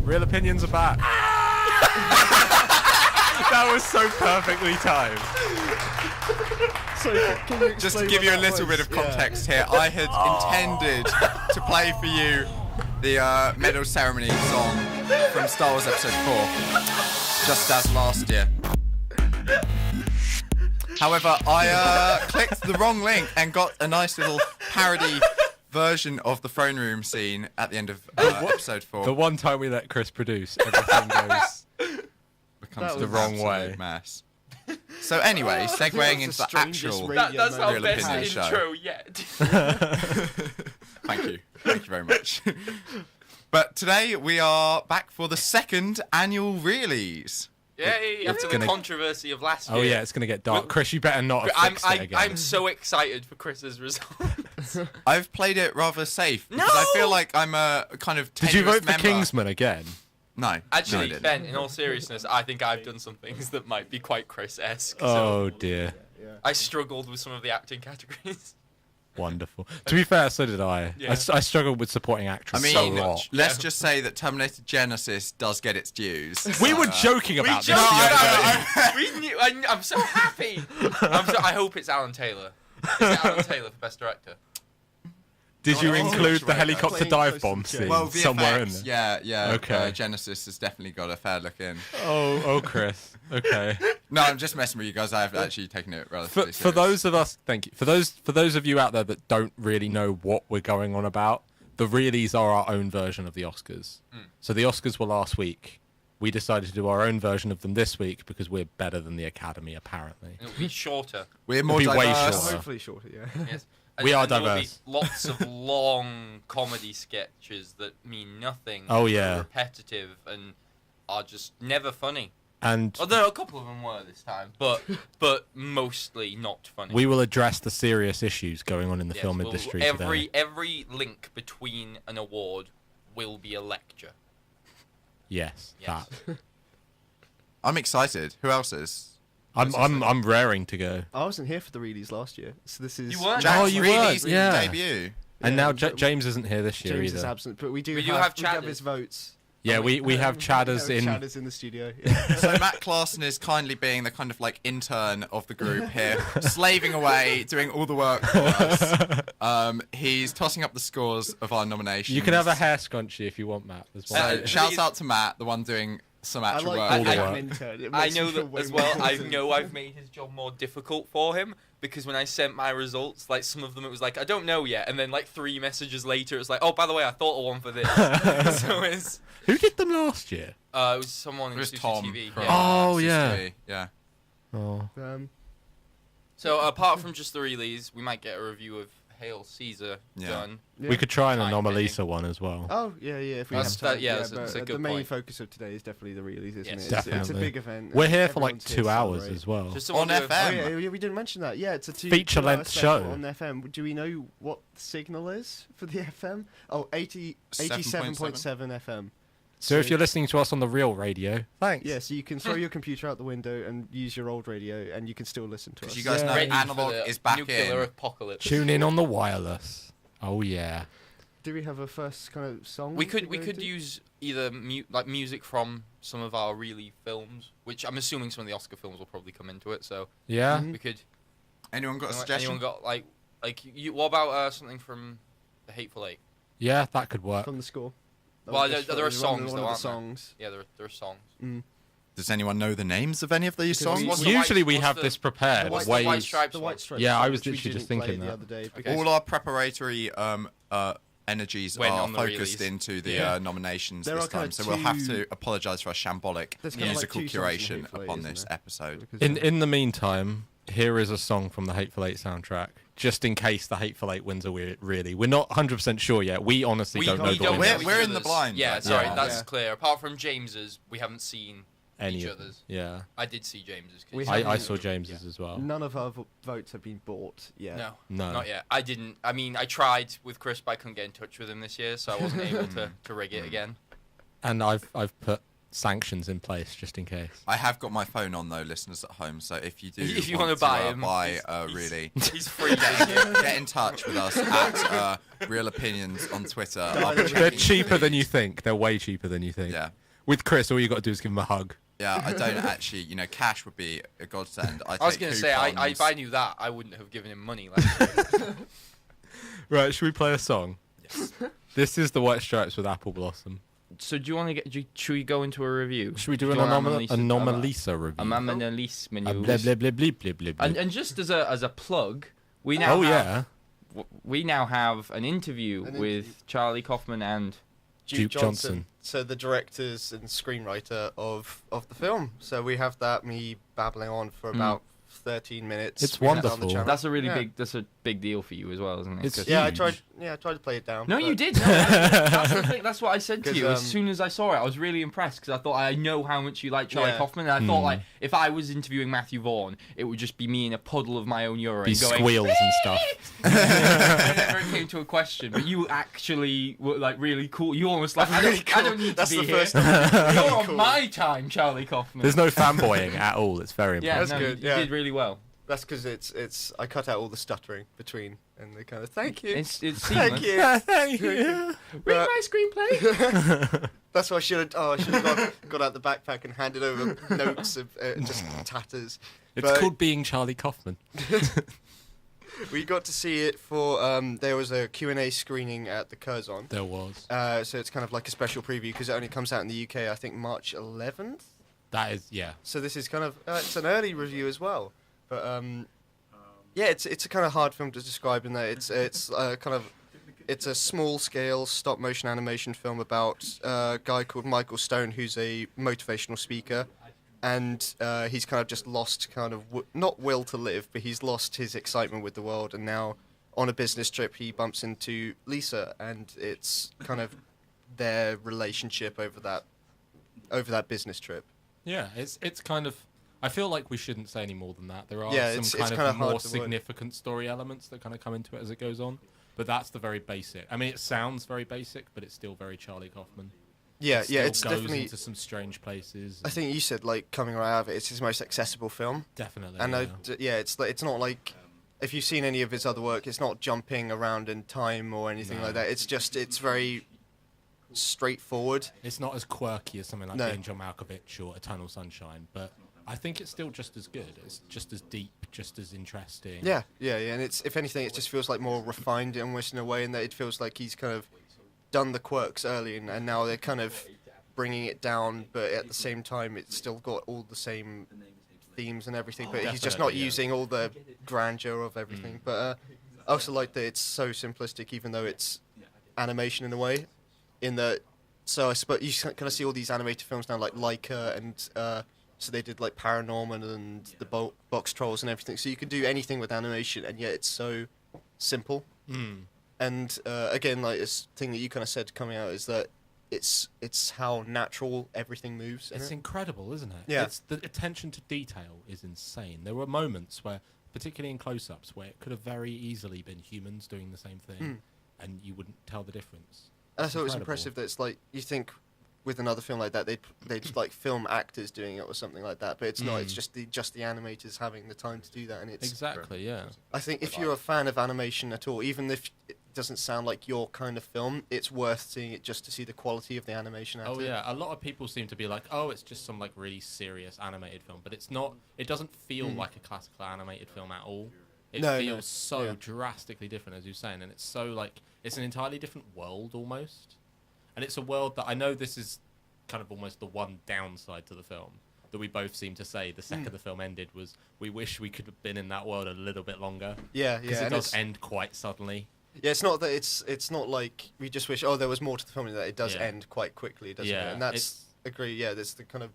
Real Opinions are back. That was so perfectly timed. So, can you Just to explain give you a what that little was? bit of context here, I had intended to play for you the medal ceremony song from Star Wars Episode 4, just as last year. However, I clicked the wrong link and got a nice little parody version of the throne room scene at the end of Episode 4. The one time we let Chris produce, everything becomes That the was wrong an absolute way. Mess. So anyway, segueing into the actual That's our Real best Opinion show. intro yet. Thank you very much. But today we are back for the second annual Reelies. Yay! After the gonna- controversy of last year. Oh yeah, it's gonna get dark. Chris, you better not have fixed it again. I'm so excited for Chris's results. I've played it rather safe because I feel like I'm a kind of Did you tenuous vote for member. Kingsman again? No. No, I Actually, didn't. Ben, in all seriousness, I think I've done some things that might be quite Chris-esque. Oh So dear. I struggled with some of the acting categories. Wonderful. To be fair, so did I. Yeah. I struggled with supporting I actress mean, so lot. let's just say that Terminator Genesis does get its dues. We were So, joking about this. No, the other day. we knew. I'm so happy. I hope it's Alan Taylor. Is it Alan Taylor for Best Director? Did you Oh, include the right, helicopter playing dive close bomb to the scene Well, somewhere in VFX, there? yeah. Okay. Genesis has definitely got a fair look in. Oh, Chris. Okay. No, I'm just messing with you guys. I've actually taken it relatively For serious. those of us, thank you. For those of you out there that don't really know what we're going on about, the Reelies are our own version of the Oscars. So the Oscars were last week. We decided to do our own version of them this week because we're better than the Academy, apparently. It'll be shorter. We're more It'll be way diverse. shorter. Hopefully shorter, yeah. Yes. We are there will be diverse. lots of long comedy sketches that mean nothing. Oh, are yeah. repetitive and are just never funny. And Although a couple of them were this time, but mostly not funny. we will address the serious issues going on in the Yes, film well, industry every today. every link between an award will be a lecture. Yes, Yes. that. I'm excited. Who else is? I'm raring to go. I wasn't here for the Reelies last year, so this is... You weren't? Jack's Oh, you Reelies weren't, yeah. debut. And Yeah, now but James isn't here this year James is either. absent, but we do We have, have we have Chadders. his votes. Yeah, we have Chadders in. Chadders in the studio. Yeah. So Matt Clarson is kindly being the kind of like intern of the group here, slaving away, doing all the work for us. He's tossing up the scores of our nominations. You can have a hair scrunchie if you want, Matt. As well. So shouts out to Matt, the one doing some I actual like work. all the I, work. I'm an intern. It I makes me know feel that way as more well. I important. know I've made his job more difficult for him because when I sent my results, like some of them, it was like I don't know yet, and then like 3 messages later, it's like, oh, by the way, I thought of one for this. So it's Who did them last year? it was someone in It was Tom. CCTV. from, Yeah. Oh, CCTV, yeah. Oh, So apart from just the Reelies, we might get a review of Hail Caesar Yeah. done. Yeah. we could try an Time Anomalisa one as well. Oh yeah. If we That's- have time. that- yeah, that's but a the good main point. focus of today is definitely the Reelies, isn't Yes. it? Definitely. It's a big event. We're here for like Everyone's here 2 to hours celebrate. as well. Just On someone do a- FM. Oh, yeah, we didn't mention that. Yeah, it's a Feature length special show. on FM. Do we know what the signal is for the FM? Oh, 87.7 FM. So if you're listening to us on the real radio, thanks. Yeah, so you can throw your computer out the window and use your old radio, and you can still listen to us. Because you guys Yeah. know Ready for analog the is back nuclear in. apocalypse. Tune in on the wireless. Oh yeah. Do we have a first kind of song? We to could go into? use either music from some of our really films, which I'm assuming some of the Oscar films will probably come into it. So Yeah. Mhm. we could. Anyone got a suggestion? Anyone got like you? What about something from The Hateful Eight? Yeah, that could work. from the score. Well, Just there are one songs, of though, the aren't there? songs. Yeah, there are songs. Mm. Does anyone know the names of any of these Because songs? What's the Usually white- we what's have the- this prepared. the white way- stripes The one? White Stripes. Yeah, I song, was which we literally just didn't play thinking the that. other day. Okay. because All our preparatory energies Went are on the focused Reelies. into the Yeah. nominations There this are kind time, of so we'll have two- to apologise for our shambolic There's kind of like musical two songs from curation Hateful Eight, upon isn't this there? episode. because, In the meantime, here is a song from the Hateful Eight soundtrack, just in case the Hateful Eight wins a really. We're not 100% sure yet. We honestly don't know the don't winner. know We're each in the other's. blind Yeah, right sorry, now. that's Yeah. clear. Apart from James's, we haven't seen Any each of other's. Yeah. I did see James's. 'cause We he- haven't- I saw James's as well. none of our votes have been bought yet. No, No. not yet. I didn't. I mean, I tried with Chris, but I couldn't get in touch with him this year, so I wasn't able to rig it again. And I've put sanctions in place just in case. I have got my phone on though, listeners at home. So if you do, If you want wanna buy him, really, He's free. get in touch with us at Real Opinions on Twitter. I'll be They're checking- cheaper than you think. They're way cheaper than you think. Yeah. With Chris, all you got to do is give him a hug. Yeah, I don't actually. Cash would be a godsend. I was going to say, if I knew that, I wouldn't have given him money. Like, Right, should we play a song? Yes. This is the White Stripes with Apple Blossom. So do you want to get? Should we go into a review? Should we do an you want Anomalisa review? Anomalisa Blah, news. blah, blah, blah, blah, blah, blah. And just as a plug, we now we now have an interview with Charlie Kaufman and Duke Johnson. So the directors and screenwriter of the film. So we have that, me babbling on for about 13 minutes. It's We have that on wonderful. the channel. that's a really Yeah. big deal for you as well, isn't it? It's 'Cause- Yeah, I huge. tried to play it down. No, but- you did. No, that's the thing. That's what I said to 'Cause, you as soon as I saw it. I was really impressed because I thought I know how much you like Charlie Yeah. Kaufman, and I thought like if I was interviewing Matthew Vaughn, it would just be me in a puddle of my own urine Be going squeals and stuff. whenever it came to a question. But you actually were like really cool. You almost like I don't need That's to be the first here. time. You're on Cool. my time, Charlie Kaufman. There's no fanboying at all. It's very yeah, impressive. That's no, good, you yeah. did really well. That's because it's I cut out all the stuttering between and the kind of thank you. It's seamless. Thank you. Thank you. Read my screenplay. That's why I should have got out the backpack and handed over notes of just tatters. It's But called being Charlie Kaufman. we got to see it for there was a Q&A screening at the Curzon. There was. So it's kind of like a special preview because it only comes out in the UK I think March 11th. That is, yeah. So this is kind of it's an early review as well. But yeah, it's a kind of hard film to describe in that it's a small scale stop motion animation film about a guy called Michael Stone who's a motivational speaker, and he's kind of just lost kind of not will to live, but he's lost his excitement with the world, and now on a business trip he bumps into Lisa, and it's kind of their relationship over that business trip. Yeah, it's kind of. I feel like we shouldn't say any more than that. There are Yeah, some it's kind kinda of hard more to word. significant story elements that kind of come into it as it goes on. But that's the very basic. I mean, it sounds very basic, but it's still very Charlie Kaufman. Yeah, It yeah, still it's goes definitely. into some strange places. I think you said like coming right out of it, it's his most accessible film. Definitely. And yeah. it's not like if you've seen any of his other work, it's not jumping around in time or anything No. like that. It's very straightforward. It's not as quirky as something like No. Angel Malkovich or Eternal Sunshine, but I think it's still just as good. It's just as deep, just as interesting. Yeah, and it's if anything, it just feels like more refined almost in a way, in that it feels like he's kind of done the quirks early, and now they're kind of bringing it down, but at the same time, it's still got all the same themes and everything, but he's just not Definitely, yeah. using all the grandeur of everything. But I also like that it's so simplistic, even though it's animation in a way. In that, so I suppose you kind of see all these animated films now, like Leica, and so they did like Paranorman and the Box Trolls and everything. So you can do anything with animation, and yet it's so simple. Mm. And again, like this thing that you kind of said coming out is that it's how natural everything moves. It's incredible, isn't it? Yeah. It's, the attention to detail is insane. There were moments where, particularly in close-ups, where it could have very easily been humans doing the same thing, and you wouldn't tell the difference. I thought it was incredible. impressive that it's like you think with another film like that they'd like film actors doing it or something like that, but it's not. It's just the animators having the time to do that, and it's Exactly, yeah. I think if you're a fan of animation at all, even if it doesn't sound like your kind of film, it's worth seeing it just to see the quality of the animation. Oh yeah, a lot of people seem to be like, oh, it's just some like really serious animated film, but it's not. It doesn't feel like a classical animated film at all. It No, feels no, so yeah. drastically different, as you're saying, and it's so like it's an entirely different world almost, and it's a world that I know this is kind of almost the one downside to the film that we both seem to say the second the film ended was we wish we could have been in that world a little bit longer. Yeah, Because yeah, it and does end quite suddenly. yeah. It's not that it's not like we just wish there was more to the film, that it does Yeah. end quite quickly, doesn't Yeah, it? And that's it's- agree. Yeah, there's the kind of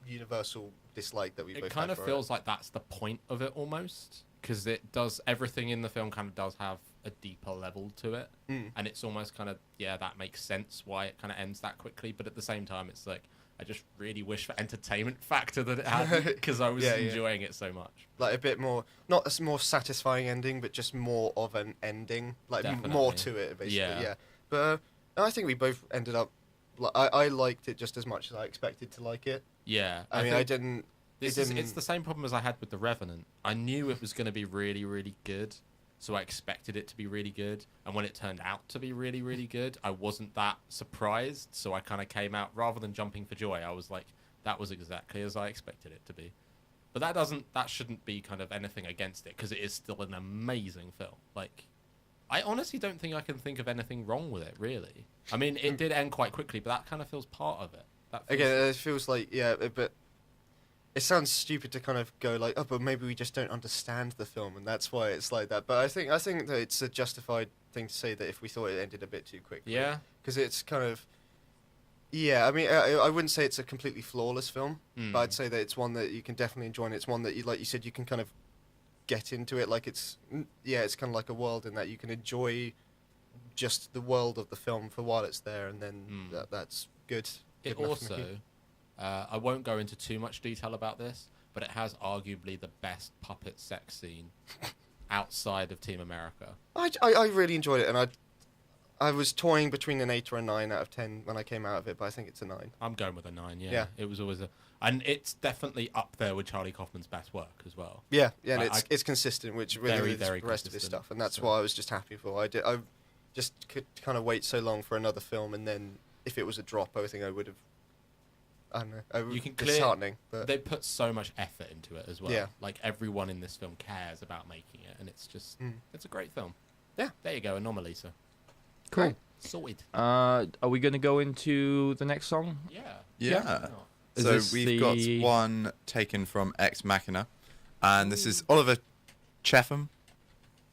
universal dislike that we both It kind had of for feels like that's the point of it almost, because it does everything in the film kind of does have a deeper level to it, and it's almost kind of that makes sense why it kind of ends that quickly. But at the same time, it's like I just really wish for entertainment factor that it had, because I was Yeah, yeah. enjoying it so much. like a bit more, not a more satisfying ending, but just more of an ending, like more Definitely. to it, basically. Yeah. Yeah. But I think we both ended up I liked it just as much as I expected to like it. Yeah. I mean, I didn't. It's the same problem as I had with The Revenant. I knew it was going to be really, really good, so I expected it to be really good. And when it turned out to be really, really good, I wasn't that surprised. So I kind of came out, rather than jumping for joy, I was like, that was exactly as I expected it to be. But that shouldn't be kind of anything against it, because it is still an amazing film. Like, I honestly don't think I can think of anything wrong with it, really. I mean, it did end quite quickly, but that kind of feels part of it. Again, it feels like, yeah, but it sounds stupid to kind of go like, oh, but maybe we just don't understand the film, and that's why it's like that. But I think that it's a justified thing to say that if we thought it ended a bit too quickly. Yeah. Because it's kind of, yeah, I mean, I wouldn't say it's a completely flawless film, but I'd say that it's one that you can definitely enjoy, and it's one that, like you said, you can kind of get into it. Like, it's kind of like a world in that you can enjoy just the world of the film for while it's there, and then that's good. It also, I won't go into too much detail about this, but it has arguably the best puppet sex scene outside of Team America. I really enjoyed it, and I was toying between an 8 or a 9 out of 10 when I came out of it, but I think it's a 9. I'm going with a 9, yeah. It was always and it's definitely up there with Charlie Kaufman's best work as well. Yeah, and it's consistent, which really very the rest of his stuff, and that's so. what I was just happy for. I just could kind of wait so long for another film, and then if it was a drop, I think I would have. I don't know. Disheartening, but they put so much effort into it as well. Yeah. Like, everyone in this film cares about making it, and it's just it's a great film. Yeah. There you go, Anomalisa. Cool. Right. Sorted. Are we going to go into the next song? Yeah. Is So this we've got the- one taken from Ex Machina, and this is Oliver Chetham.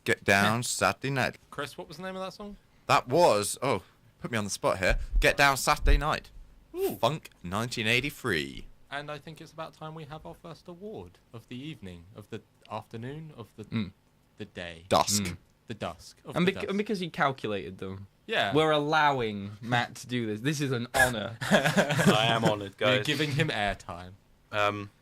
Get Down Saturday Night. Chris, what was the name of that song? That was put me on the spot here. Get Down Saturday Night. Ooh. Funk 1983. And I think it's about time we have our first award of the evening, of the afternoon, of the day. Dusk. The dusk. Of And, the dusk. and because he calculated them, Yeah. we're allowing Matt to do this. This is an honour. I am honoured, We're guys. giving him airtime.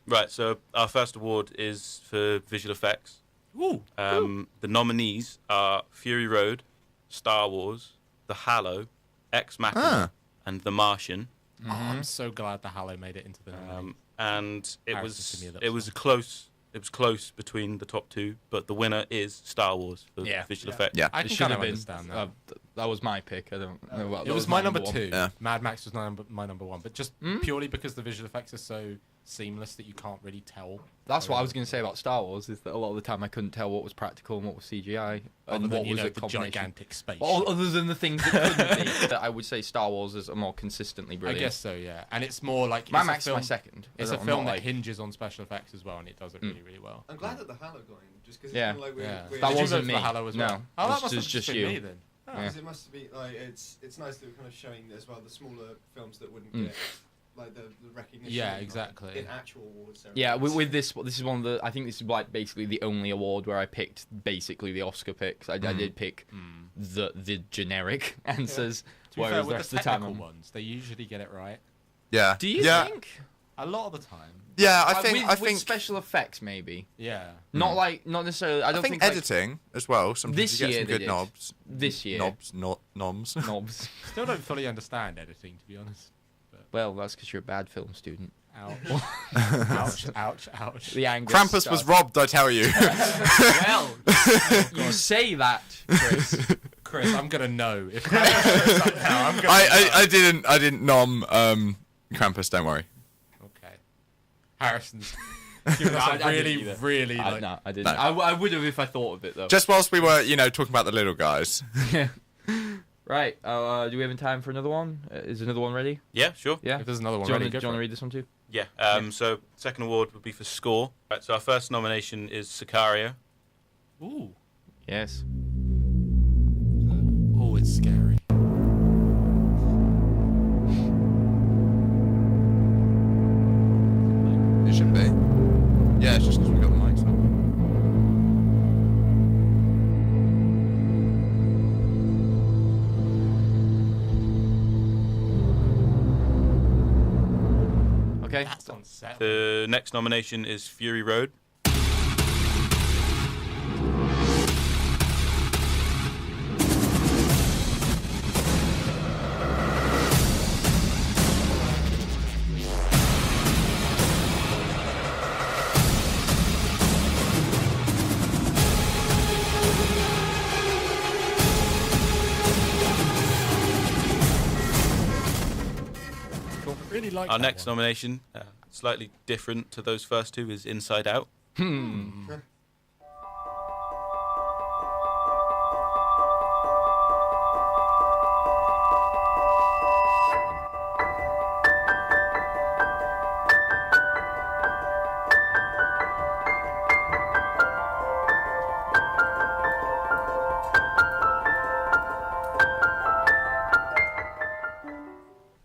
Right, so our first award is for visual effects. Ooh. The nominees are Fury Road, Star Wars, The Hallow, Ex Machina, and The Martian. Oh, I'm so glad the Hallow made it into the nominees. And it Harrison was to me, that it was was close between the top two, but the winner is Star Wars for visual effects. Yeah. I It can should kind have of been. understand that. That was my pick. I don't know what. It was my number 2. Yeah. Mad Max was my number 1, but just purely because the visual effects are so seamless that you can't really tell. That's what I was going to say about Star Wars. Is that a lot of the time I couldn't tell what was practical and what was CGI, Other and than, what you was know, a the combination. gigantic space. Well, other than the things that couldn't be. That I would say Star Wars is a more consistently I brilliant. guess so, yeah. And it's more like Mad it's a Max is my film- second. It's I a don't- film I'm that not like- hinges on special effects as well, and it does it really, really well. I'm glad that the Hallow got in, just because Yeah. it's kind of like Yeah. we're That Did you wasn't vote for me. the Hallow as well? No, Oh, that it's must have just been you. me then. Oh. Because it must be like it's nice that we're kind of showing as well the smaller films that wouldn't get like the recognition. Yeah, in, exactly. In actual awards. Yeah, with this is one of the. I think this is like basically the only award where I picked basically the Oscar picks. I did pick the generic answers, To be fair, whereas the with rest the of the time. technical ones, they usually get it right. Yeah. Do you yeah. think? A lot of the time. Yeah, With I think special effects maybe. Yeah. Not necessarily. I don't think think like, editing as well. Sometimes This you get year some they good did. knobs. This year. Noms. knobs. Still don't fully understand editing, to be honest. Well, that's because you're a bad film student. Ouch. Ouch, ouch, ouch. The anger. Krampus was robbed, I tell you. Well, you say that, Chris. Chris, I'm going to know. If Krampus up now, I'm going to know. I didn't nom Krampus, don't worry. Okay. Harrison's giving us I a didn't really, either. really, like... No, I didn't. No. I would have if I thought of it though. Just whilst we were, talking about the little guys. Right. Do we have time for another one? Is another one ready? Yeah, sure. Yeah. If there's another one Do you ready, want go to for it. read this one too? Yeah. So second award would be for score. Right. So our first nomination is Sicario. Ooh. Yes. Oh, it's scary. It should be. Yeah, it's just because we got the mics on. Okay. That's unsettling. The next nomination is Fury Road. Really like Our that next one. nomination, slightly different to those first two, is Inside Out.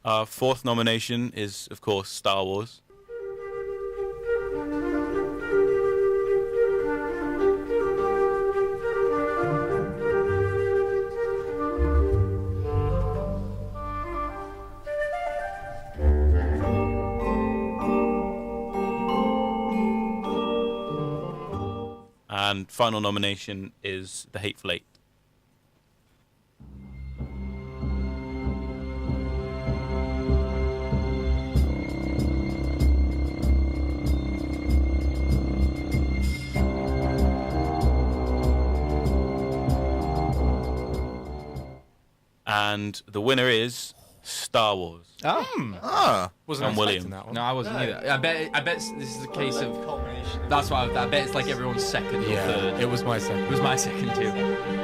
Our fourth nomination is, of course, Star Wars. And final nomination is The Hateful Eight. And the winner is Star Wars. Wasn't And expecting William. that one. No, I wasn't either. I bet this is a case of. That's why I bet it's like everyone's second or Yeah, third. it was my second. It was my second too.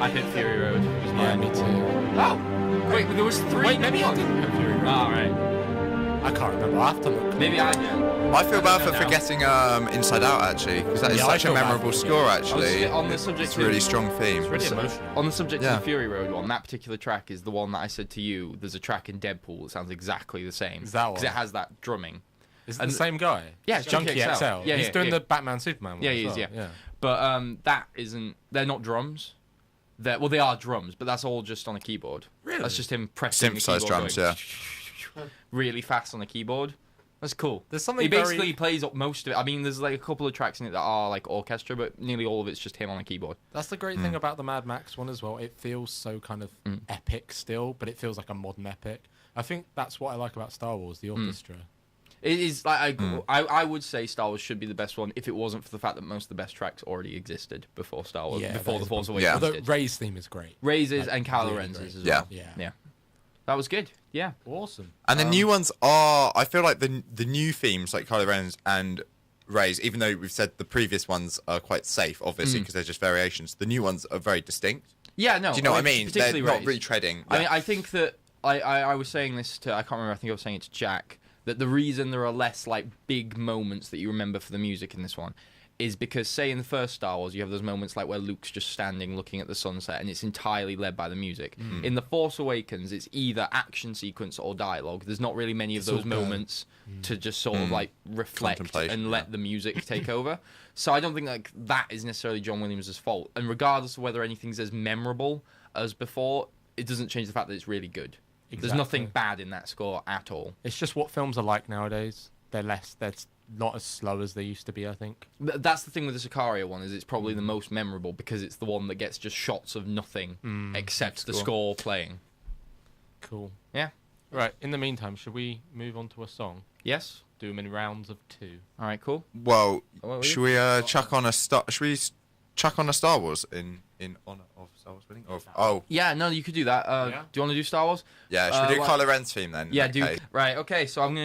I picked Fury Road. It was Yeah, mine. me too. Oh, wait, there was three. Wait, maybe I didn't have Fury Road. All right. I can't remember. I have to look. Maybe I did. I feel bad for No. forgetting Inside Out actually, because that is Yeah, I such a feel bad memorable for score. I Actually, was on the subject it's a really of- strong theme. Really emotional. On the subject Yeah. of the Fury Road one, that particular track is the one that I said to you. There's a track in Deadpool that sounds exactly the same. Is that one? Because it has that drumming. Is it And- the same guy? Yeah, it's Junkie Junkie XL. XL. Yeah, He's yeah, doing yeah. the Batman Superman one. Yeah, as he is, well. yeah. But that isn't. They're not drums. Well, they are drums, but that's all just on a keyboard. Really? That's just him pressing Synthesized the keyboard drums, going really fast on the keyboard. That's cool. There's something He basically very- plays up most of it. I mean, there's like a couple of tracks in it that are like orchestra, but nearly all of it's just him on a keyboard. That's the great thing about the Mad Max one as well. It feels so kind of epic still, but it feels like a modern epic. I think that's what I like about Star Wars, the orchestra. It is like I would say Star Wars should be the best one if it wasn't for the fact that most of the best tracks already existed before Star Wars, Yeah, before that the is Force one- Awakens. Although did. Ray's theme is great. Raises like, and Kylo really Ren's great. as Yeah. well. Yeah. That was good. Yeah. Awesome. And the new ones are, I feel like the new themes like Kylo Ren's and Rey's, even though we've said the previous ones are quite safe, obviously, because they're just variations. The new ones are very distinct. Yeah, no. Do you know what I mean? They're Particularly not Rey's. retreading. I Yeah. mean, I think that I was saying this to, I can't remember, I think I was saying it to Jack, that the reason there are less like big moments that you remember for the music in this one is because, say, in the first Star Wars, you have those moments like where Luke's just standing looking at the sunset and it's entirely led by the music. In The Force Awakens, it's either action sequence or dialogue. There's not really many of those moments to just sort of like reflect Contemplation, and let the music take over. So I don't think like that is necessarily John Williams' fault. And regardless of whether anything's as memorable as before, it doesn't change the fact that it's really good. There's nothing bad in that score at all. It's just what films are like nowadays. They're not as slow as they used to be, I think. That's the thing with the Sicario one, is it's probably the most memorable because it's the one that gets just shots of nothing except the score playing. Cool. Yeah. Right, in the meantime, should we move on to a song? Yes. Do them in rounds of 2. All right. Cool. Well, What should we chuck on a Star? Should we chuck on a Star Wars in honor of Star Wars winning? Oh, Yeah. No, you could do that. Yeah. Do you want to do Star Wars? yeah. Should we do what- Kylo Ren's theme then? Yeah. Okay. Right. Okay. So I'm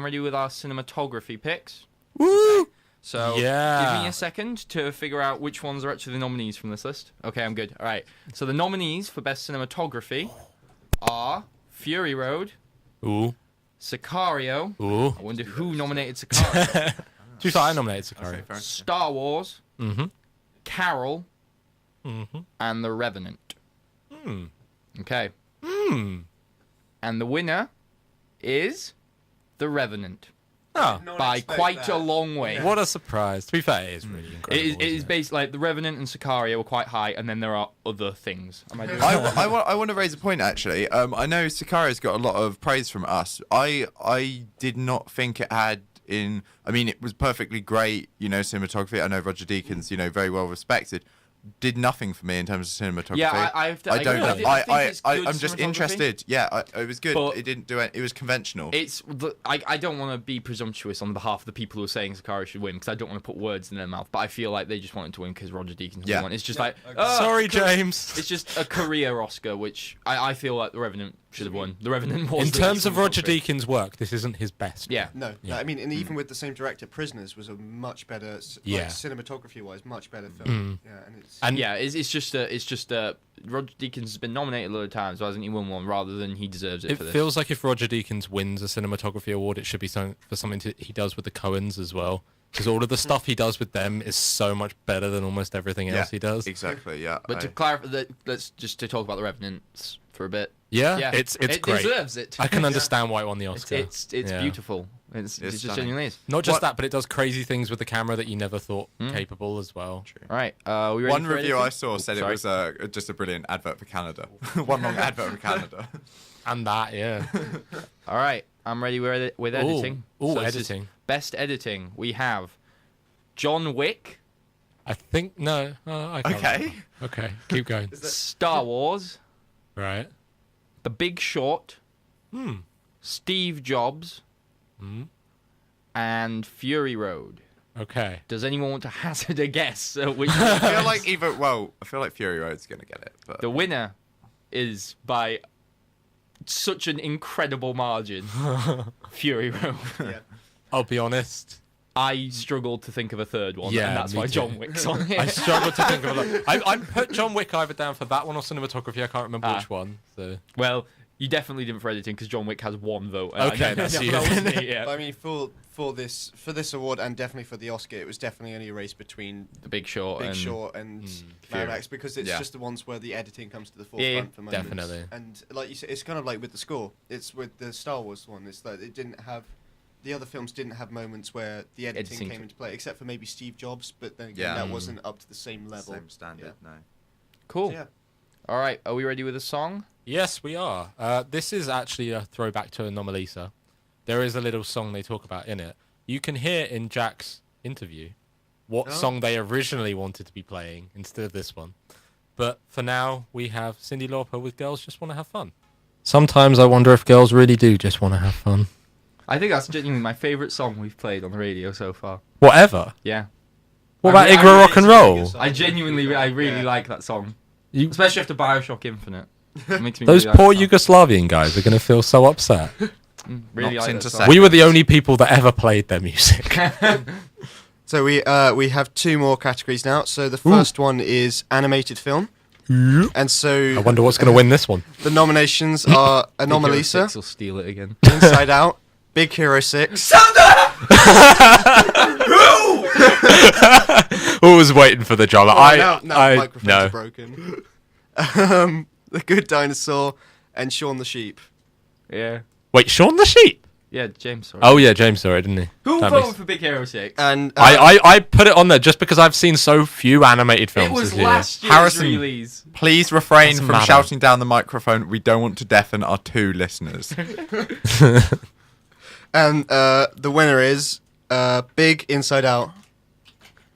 ready with our cinematography picks. Woo! So Yeah. give me a second to figure out which ones are actually the nominees from this list. Okay, I'm good. All right. So the nominees for best cinematography are Fury Road, Ooh. Sicario. Ooh. I wonder who nominated Sicario. Two I nominated Sicario. Star Wars, Mm-hmm. Carol, Mm-hmm. and The Revenant. Hmm. Okay. Hmm. And the winner is The Revenant Oh, by quite a long way. what a surprise. To be fair, it is really incredible. It is isn't based like The Revenant and Sicario are quite high, and then there are other things. Am I doing I want to raise a point actually. I know Sicario's got a lot of praise from us. I did not think it had in. I mean, it was perfectly great. You know, cinematography. I know Roger Deakins. You know, very well respected. Did nothing for me in terms of cinematography. Yeah, I have to- I don't I know. think it's good I'm just cinematography. interested. Yeah, it was good. But- It didn't do it. It was conventional. I don't want to be presumptuous on behalf of the people who are saying Sicario should win because I don't want to put words in their mouth. But I feel like they just wanted to win because Roger Deakins Yeah. won. It's just like Sorry, James. It's just a career Oscar, which I feel like The Revenant should have won. The Revenant was. In the terms of Roger cinematography. Deakins' work, this isn't his best. Yeah. No, Yeah. I mean, and even with the same director, Prisoners was a much better, Yeah. cinematography-wise, much better film. Yeah, and it's And Yeah, it's just Roger Deakins has been nominated a lot of times, so hasn't he won one? Rather than he deserves it it for this. feels like if Roger Deakins wins a cinematography award, it should be something he does with the Coens as well. Because all of the stuff he does with them is so much better than almost everything else he does. Exactly. Yeah. But to clarify, let's just to talk about the Revenants for a bit. Yeah, it's it great. deserves it. I can understand why it won the Oscar. It's Yeah. beautiful. It just stunning. genuinely is. Not just What- that, but it does crazy things with the camera that you never thought capable as well. All right, we ready One for review editing? I saw said it sorry. was just a brilliant advert for Canada. One long advert for Canada. And that, yeah. All right, I'm ready with editing. Ooh, So this is editing. Best editing. We have John Wick, I think no. I can't Okay. remember. Okay, keep going. Star Wars, Right. The Big Short, Hmm. Steve Jobs, and Fury Road. Okay. Does anyone want to hazard a guess? Which I feel like I feel like Fury Road's gonna get it. But the winner is by such an incredible margin. Fury Road. yeah. I'll be honest. I struggled to think of a third one, Yeah, and that's me why too. John Wick's on it. I struggle to think of a. I put John Wick either down for that one or cinematography. I can't remember which one. So Well, you definitely didn't for editing because John Wick has one vote. and Okay, I know that's that you. wasn't it, But I yeah. mean, for this award and definitely for the Oscar, it was definitely only a race between The Big Short. Big and Short and Mad Fury. Max because it's Yeah. just the ones where the editing comes to the Yeah, yeah, forefront for moments. definitely. And like you said, it's kind of like with the score. It's with the Star Wars one. It's like it didn't have. The other films didn't have moments where the editing Editing. came into play, except for maybe Steve Jobs. But then again, Yeah. that wasn't up to the same level. same standard. Yeah. No. Cool. So, yeah. All right, are we ready with a song? yes, we are. This is actually a throwback to Anomalisa. There is a little song they talk about in it. You can hear in Jack's interview what Oh. song they originally wanted to be playing instead of this one. But for now, we have Cyndi Lauper with Girls Just Want to Have Fun. Sometimes I wonder if girls really do just want to have fun. I think that's genuinely my favourite song we've played on the radio so far. Whatever. Yeah. What I about re- I Igra really- Rock and it's a really Roll? good song. I really Yeah. like that song, You, especially after Bioshock Infinite. It makes me those really poor like that song. Yugoslavian guys are going to feel so upset. Really Knocks like into that song. second. We were the only people that ever played their music. So we have two more categories now. So the first one is animated film, and so I wonder what's going to win this one. the nominations are Big Hero Anomalisa, 6 will steal it again. Inside Out, Big Hero 6. Always waiting for the drama. now the microphones are no. broken. The Good Dinosaur, and Shaun the Sheep. Yeah. Wait, Shaun the Sheep? Yeah, James saw it. Oh yeah, James saw it, didn't he? Who That voted makes- for Big Hero 6? And I put it on there just because I've seen so few animated films It was this year. last year's Harrison. release. Please refrain Doesn't from matter. shouting down the microphone. We don't want to deafen our two listeners. and the winner is Big Inside Out.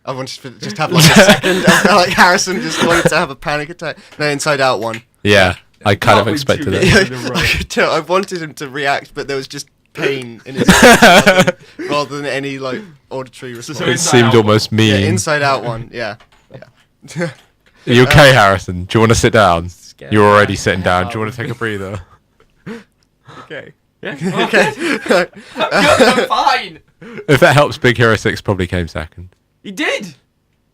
I wanted to just have like a second. I felt like Harrison just wanted to have a panic attack. No, Inside Out won. Yeah, I kind Not of with expected two it. minutes. In a row. I could tell. I wanted him to react, but there was just pain in his eyes rather than any like auditory response. so It Inside seemed Out almost mean. Yeah, Inside Out one. Yeah. Are you okay, Harrison? Do you want to sit down? Scared. You're already sitting down. Do you want to take a breather? Okay. Yeah. Okay. I'm fine. If that helps, Big Hero 6 probably came second. He did.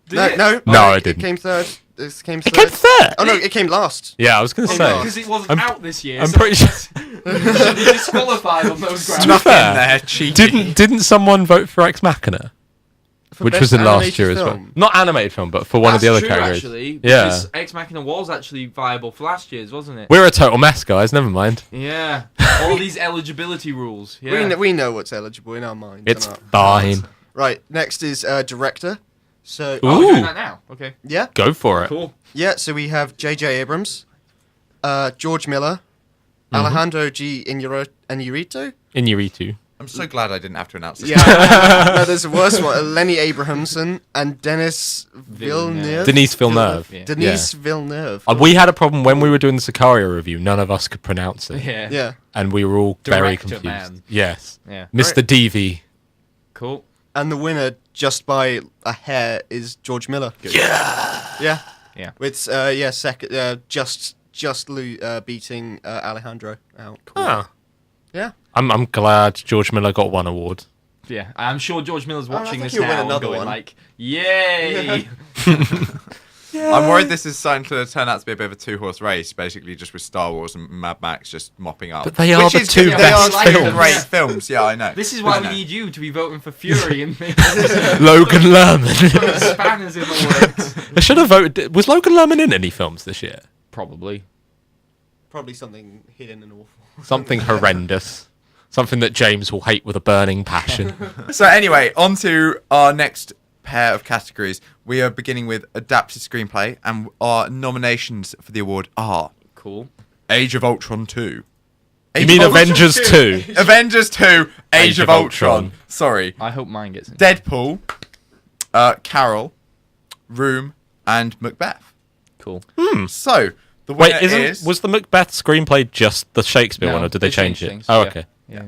Did No, it? no, No, it it didn't. came third. It came It third. came third. Oh no, it came last. Yeah, I was going to Oh, say. no. Because it wasn't I'm- out this year. I'm so pretty sure. it should be disqualified on those grounds. To be fair, there, cheeky. didn't someone vote for Ex Machina, For which best was in last animated year as well? film. Not animated film, but for one of the other That's true, categories. actually. Yeah. Because Ex Machina was actually viable for last year's, wasn't it? We're a total mess, guys. Never mind. Yeah. All these eligibility rules. Yeah. We know what's eligible in our minds. It's and our fine. hearts. Right. Next is director. So Oh, we're doing Ooh. that now. Okay. yeah, Go for it. Cool. yeah. So we have J.J. Abrams, George Miller, Mm-hmm. Alejandro G. Inarritu. Inarritu. I'm so glad I didn't have to announce this. Yeah. No, there's a worse one. Lenny Abrahamson and Denis Villeneuve. Denise Villeneuve. Yeah. Denise Villeneuve. We had a problem when we were doing the Sicario review. None of us could pronounce it. Yeah. Yeah. And we were all very Director confused. man. Yes. Yeah. Mr. DV. Cool. And the winner, just by a hair, is George Miller. Yeah. Yeah. Yeah. It's second, just just beating Alejandro out. Ah. Yeah. I'm glad George Miller got one award. Yeah, I'm sure George Miller's watching think this he'll win now and another going one. like, "Yay!" I'm worried this is starting to turn out to be a bit of a two-horse race, basically just with Star Wars and Mad Max just mopping up. But they are the two they best are two films. great films. Yeah, I know. This is why I we know. need you to be voting for Fury and Logan Lerman. spanners in the works. I should have voted. Was Logan Lerman in any films this year? Probably. Probably something hidden and awful. Something horrendous. Something that James will hate with a burning passion. So anyway, on to our next pair of categories. We are beginning with adapted screenplay, and our nominations for the award are Cool. Age of Ultron 2. You mean Avengers 2? Avengers 2, Age of Ultron. Sorry. I hope mine gets in. Deadpool, Carol, Room, and Macbeth. Cool. So, the Wait, winner was the Macbeth screenplay just the Shakespeare No, one, or did they change changed it? things, Oh, yeah. okay. Yeah.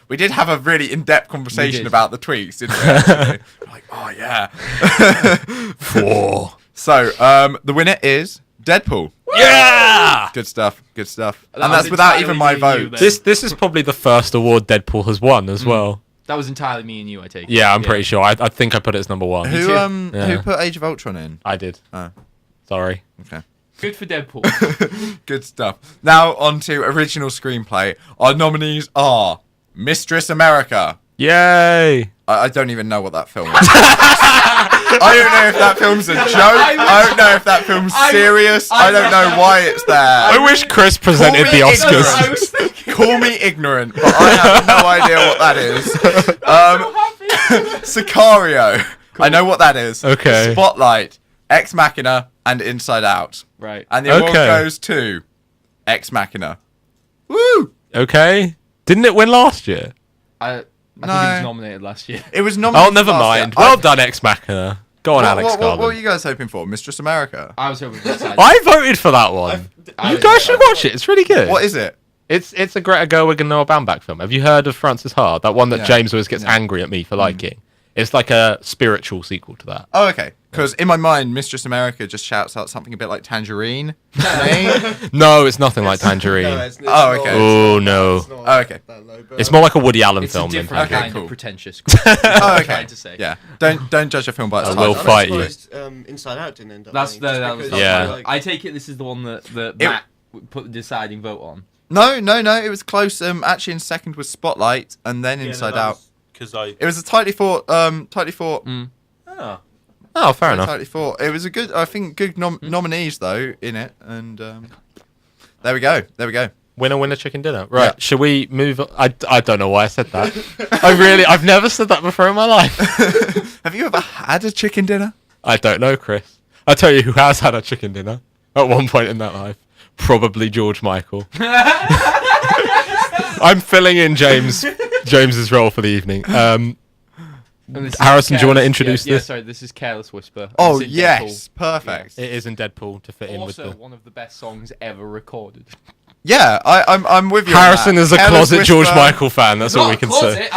We did have a really in-depth conversation did. about the tweaks, didn't we? actually? Like, oh yeah. 4. So, the winner is Deadpool. Yeah! Good stuff. Good stuff. That And was that's without entirely even my you and you vote. then. This is probably the first award Deadpool has won as well. That was entirely me and you, I take it. Yeah, I'm pretty sure. I think I put it as number 1. Who too. Yeah. who put Age of Ultron in? I did. Oh, Sorry. okay. Good for Deadpool. Good stuff. Now on to original screenplay. Our nominees are Mistress America. Yay! I don't even know what that film is. I don't know if that film's a joke. I don't know if that film's serious. I don't know why it's there. I wish Chris presented Call the me Oscars. ignorant. Call me ignorant, but I have no idea what that is. Sicario. I know what that is. Okay. Spotlight, Ex Machina, and Inside Out. Right. And the award Okay. goes to Ex Machina. Woo! Okay. Didn't it win last year? I think he No. was nominated last year. It was nominated. Oh, never last year. mind. Well done, Ex Machina. Go on, Alex what Garland. were you guys hoping for? Mistress America? I was hoping for that. I voted for that one. I You was- guys should watch it. It's really good. What is it? It's a Greta Gerwig and Noah Baumbach film. Have you heard of Frances Ha? That one that Yeah. James always gets Yeah. angry at me for liking. It's like a spiritual sequel to that. Oh, okay. Because in my mind, Mistress America just shouts out something a bit like Tangerine. to me. No, it's nothing like Tangerine. No, it's Oh, not- okay. Oh, no. it's not Oh, okay. that low, but, It's more like a Woody Allen It's film a than different Tangerine. kind cool. of pretentious. Oh, okay. Trying to say. Yeah. Don't judge a film by its I title. will fight you. I'm surprised, Inside Out didn't end up. That's winning, just that was because, Yeah. like, I take it this is the one that It- Matt put the deciding vote on. No. It was close. Actually, in second was Spotlight, and then Inside Out. Because I. It was a tightly fought. Tightly fought. Oh, fair enough. Tightly fought. It was a good. I think good nominees though in it, and there we go. There we go. Winner, chicken dinner. Right. Yeah. Should we move? I don't know why I said that. I've never said that before in my life. Have you ever had a chicken dinner? I don't know, Chris. I'll tell you who has had a chicken dinner at one point in their life. Probably George Michael. I'm filling in James's role for the evening. And this is Harrison, do you want to Careless- introduce yeah, this? Yeah, sorry, this is Careless Whisper. Oh It's in yes, perfect. It is in Deadpool to fit Deadpool. in with Also, the... one of the best songs ever recorded. Yeah, I'm with you. on Harrison that. is a Careless closet George Whisper. Michael fan. That's all we can say.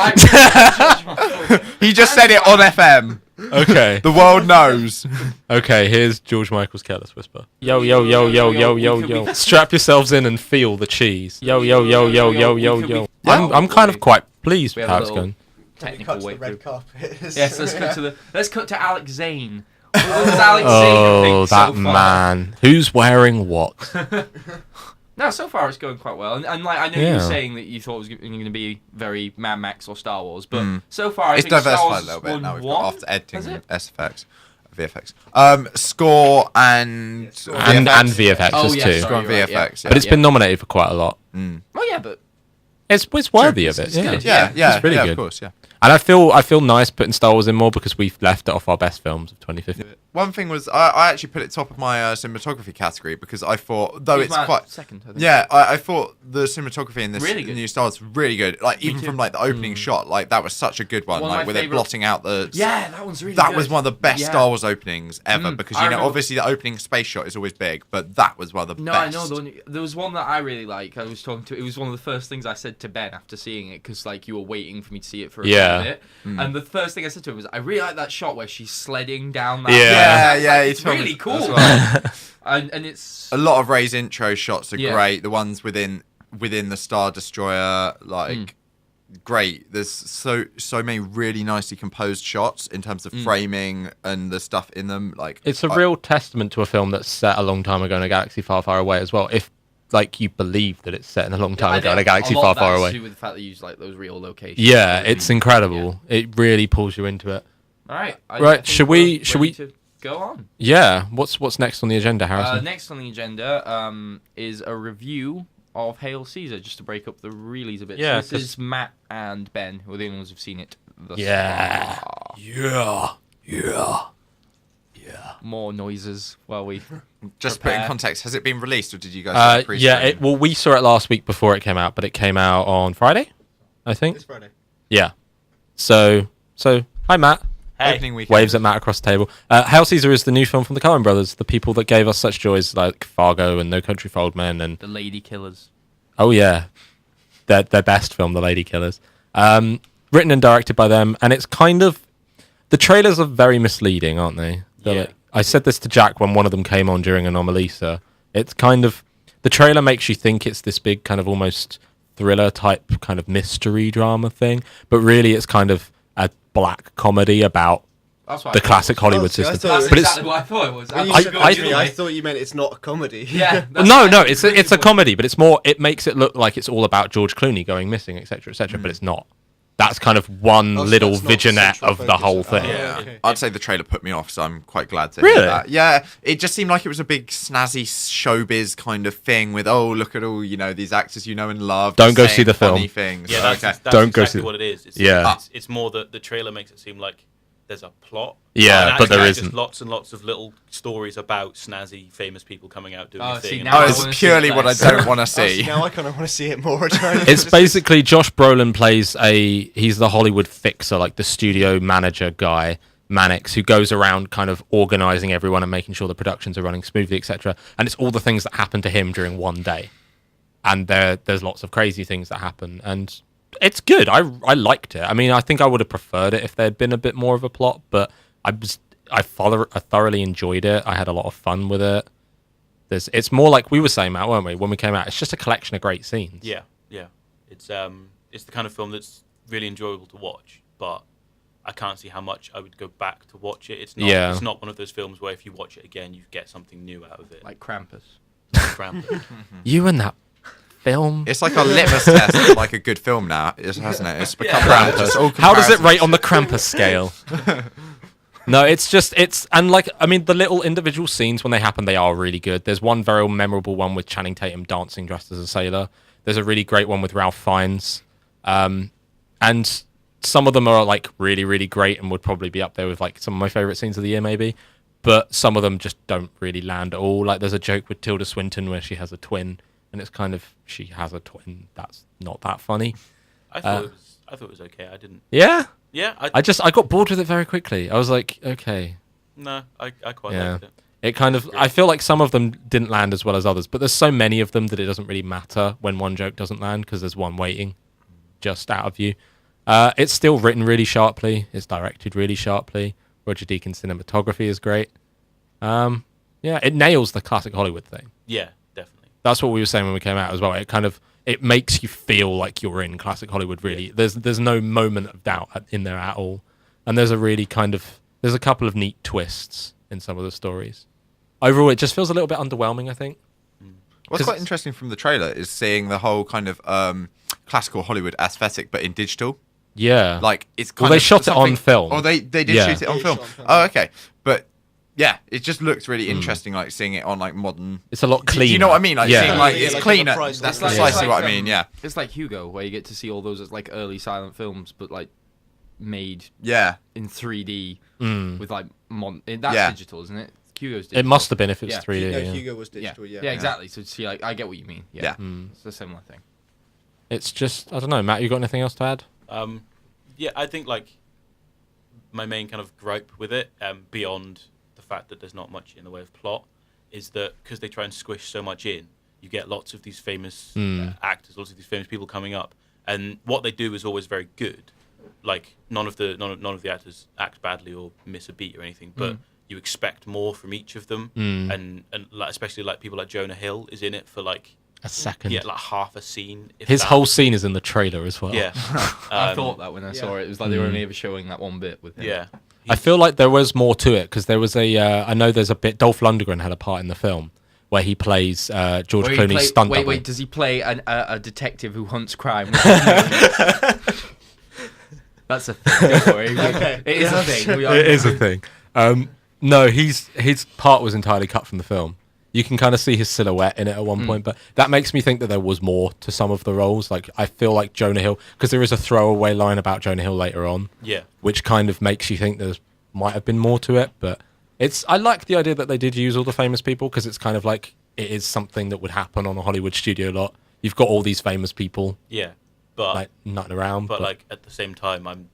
He just said it on FM. Okay. The world knows. Okay, here's George Michael's Careless Whisper. Yo, yo, yo, yo, yo, yo, yo. Strap yourselves in and feel the cheese. Yo, yo, yo, yo, yo, yo, yo. I'm kind of quite pleased We with have how a it's little going. technical cut to way the through. red carpet. Yes, let's cut to Alex Zane. What does Alex Zane Oh, think that so far? man. Who's wearing what? No, so far it's going quite well, and like I know you Yeah. were saying that you thought it was going to be very Mad Max or Star Wars, but Mm. so far I It's think Star diversified Wars a little bit won now. We've one. got after editing, Has it? SFX, VFX, score and And VFX Oh, is yeah, too. sorry. Score and you're right, VFX. yeah. But it's been nominated for quite a lot. Oh yeah, but It's worthy of It's it. Yeah. good. Yeah, It's really yeah, good. of course, yeah. And I feel nice putting Star Wars in more because we've left it off our best films of 2015. One thing was I actually put it top of my cinematography category because I thought, though Here's it's my quite... second. I think. Yeah, I thought the cinematography in this Really good. new Star Wars was really good. Like, even too. from like the opening shot, like that was such a good one. One of Like my with it favourite- blotting out the... Yeah, that one's really That good. was one of the best Yeah. Star Wars openings ever because, I you know, remember- obviously the opening space shot is always big, but that was one of the No, best. I know. There was one that I really like. I was talking to. It was one of the first things I said to Ben after seeing it because like you were waiting for me to see it for a Yeah. bit. And the first thing I said to him was, "I really like that shot where she's sledding down that." Yeah. Yeah, It's he told me really as cool. well. And it's A lot of Ray's intro shots are Yeah. great. The ones within the Star Destroyer, like great. There's so many really nicely composed shots in terms of framing and the stuff in them. Like It's a real testament to a film that's set a long time ago in a galaxy far, far away as well. If like you believe that it's set in a long time ago in a galaxy far, far away. To do with the fact that you use like those real locations. Yeah, it's incredible. It really pulls you into it. All right. Right, think should we're we ready to go on? Yeah. What's next on the agenda, Harrison? Next on the agenda is a review of Hail Caesar, just to break up the Reelies a bit. Yeah, So this is Matt and Ben, who are the only ones who've seen it thus Yeah. far. Yeah. More noises while we... just to put in prepare. context, has it been released or did you guys pre-stream? Yeah. Well, we saw it last week before it came out, but it came out on Friday, I think. This Friday. Yeah. So hi Matt. Opening weekend. Waves at Matt across the table. Hail Caesar is the new film from the Coen brothers, the people that gave us such joys like Fargo and No Country for Old Men and The Lady Killers. oh yeah, their best film, The Lady Killers. Written and directed by them, and it's kind of the trailers are very misleading, aren't they? They're Yeah. like, I said this to Jack when one of them came on during Anomalisa. It's kind of the trailer makes you think it's this big kind of almost thriller type kind of mystery drama thing, but really it's kind of a black comedy about That's what the classic Hollywood see, I system. thought it That's was- But exactly what I thought it was. When you I- said I- that to me, I thought you meant it's not a comedy. Yeah. no, it's a comedy, but it's more. It makes it look like it's all about George Clooney going missing, etc., etc. But it's not. That's kind of one Oh, so little that's not the vignette central of the focus. whole Oh, thing. Yeah, okay. I'd say the trailer put me off, so I'm quite glad to Really? hear that. Yeah, it just seemed like it was a big snazzy showbiz kind of thing with, oh, look at all, these actors you know and love. Don't just go saying see the film. funny things. Yeah, Okay. that's Don't go exactly see- what it is. It's, Yeah. it's more that the trailer makes it seem like there's a plot. Yeah, And but there actually isn't. Just lots and lots of little stories about snazzy famous people coming out doing Oh, a see, thing. and now Oh, I it's wanna see purely it what I less. don't want to See, see. now I kind of want to see it more. It's basically Josh Brolin plays he's the Hollywood fixer, like the studio manager guy, Mannix, who goes around kind of organizing everyone and making sure the productions are running smoothly, etc. And it's all the things that happen to him during one day. And there's lots of crazy things that happen, and it's good. I liked it. I mean, I think I would have preferred it if there had been a bit more of a plot, but I thoroughly enjoyed it. I had a lot of fun with it. It's more like we were saying, Matt, weren't we, when we came out? It's just a collection of great scenes. Yeah. It's the kind of film that's really enjoyable to watch, but I can't see how much I would go back to watch it. It's not. Yeah. It's not one of those films where if you watch it again, you get something new out of it. Like Krampus. Krampus. You and that film. It's like a litmus test of like a good film now, hasn't it? It's become that. Just all How does it comparisons. rate on the Krampus scale? No, and like, I mean, the little individual scenes when they happen, they are really good. There's one very memorable one with Channing Tatum dancing dressed as a sailor. There's a really great one with Ralph Fiennes. And some of them are like really, really great and would probably be up there with like some of my favorite scenes of the year, maybe. But some of them just don't really land at all. Like there's a joke with Tilda Swinton where she has a twin, and it's kind of she has a twin. That's not that funny. I thought it was okay. I didn't. Yeah, Yeah. I got bored with it very quickly. I was like, okay. No, I quite Yeah. liked it. It kind of, I feel like some of them didn't land as well as others, but there's so many of them that it doesn't really matter when one joke doesn't land because there's one waiting just out of you. It's still written really sharply. It's directed really sharply. Roger Deakins' cinematography is great. Yeah, it nails the classic Hollywood thing. Yeah, definitely. That's what we were saying when we came out as well. It makes you feel like you're in classic Hollywood, really. There's no moment of doubt in there at all. And there's a couple of neat twists in some of the stories. Overall, it just feels a little bit underwhelming, I think. What's 'Cause quite it's- interesting from the trailer is seeing the whole kind of classical Hollywood aesthetic, but in digital. Yeah. Like it's kind Well, they of shot it on something- film. Oh, they did Yeah. shoot it on Yeah, film. shot on film. Oh, okay. But yeah, it just looks really interesting, like seeing it on like modern. It's a lot Do cleaner. you know what I mean? Like Yeah. seeing like Yeah, it's like cleaner. on the price That's list. precisely Like, what I mean. Yeah. It's like Hugo, where you get to see all those as like early silent films, but like made Yeah. in 3D Mm. with like that's Yeah. digital, isn't it? Hugo's digital. It must have been if it's Yeah. 3D. No, yeah. Hugo was Yeah. digital. Yeah. Yeah, exactly. So see, like, I get what you mean. Yeah, Yeah. Mm. it's a similar thing. It's just, I don't know, Matt, you got anything else to add? Yeah, I think like my main kind of gripe with it, beyond the fact that there's not much in the way of plot, is that because they try and squish so much in, you get lots of these famous actors, lots of these famous people coming up, and what they do is always very good. Like none of the actors act badly or miss a beat or anything, but you expect more from each of them, and like, especially like people like Jonah Hill is in it for like A second. like half a scene. If His that. whole scene is in the trailer as well. Yeah. I thought that when I saw it. It was like they were only ever showing that one bit with him. Yeah. I feel like there was more to it because there was I know there's a bit. Dolph Lundgren had a part in the film where he plays George Where he Clooney's stunt wait, double. wait, does he play a detective who hunts crime? That's a thing. Don't worry. It is a thing. It is a thing. No, his part was entirely cut from the film. You can kind of see his silhouette in it at one point, but that makes me think that there was more to some of the roles. Like, I feel like Jonah Hill, because there is a throwaway line about Jonah Hill later on, Yeah. which kind of makes you think there might have been more to it. But I like the idea that they did use all the famous people, because it's kind of like it is something that would happen on a Hollywood studio lot. You've got all these famous people Yeah. But like nutting around, but like at the same time, I'm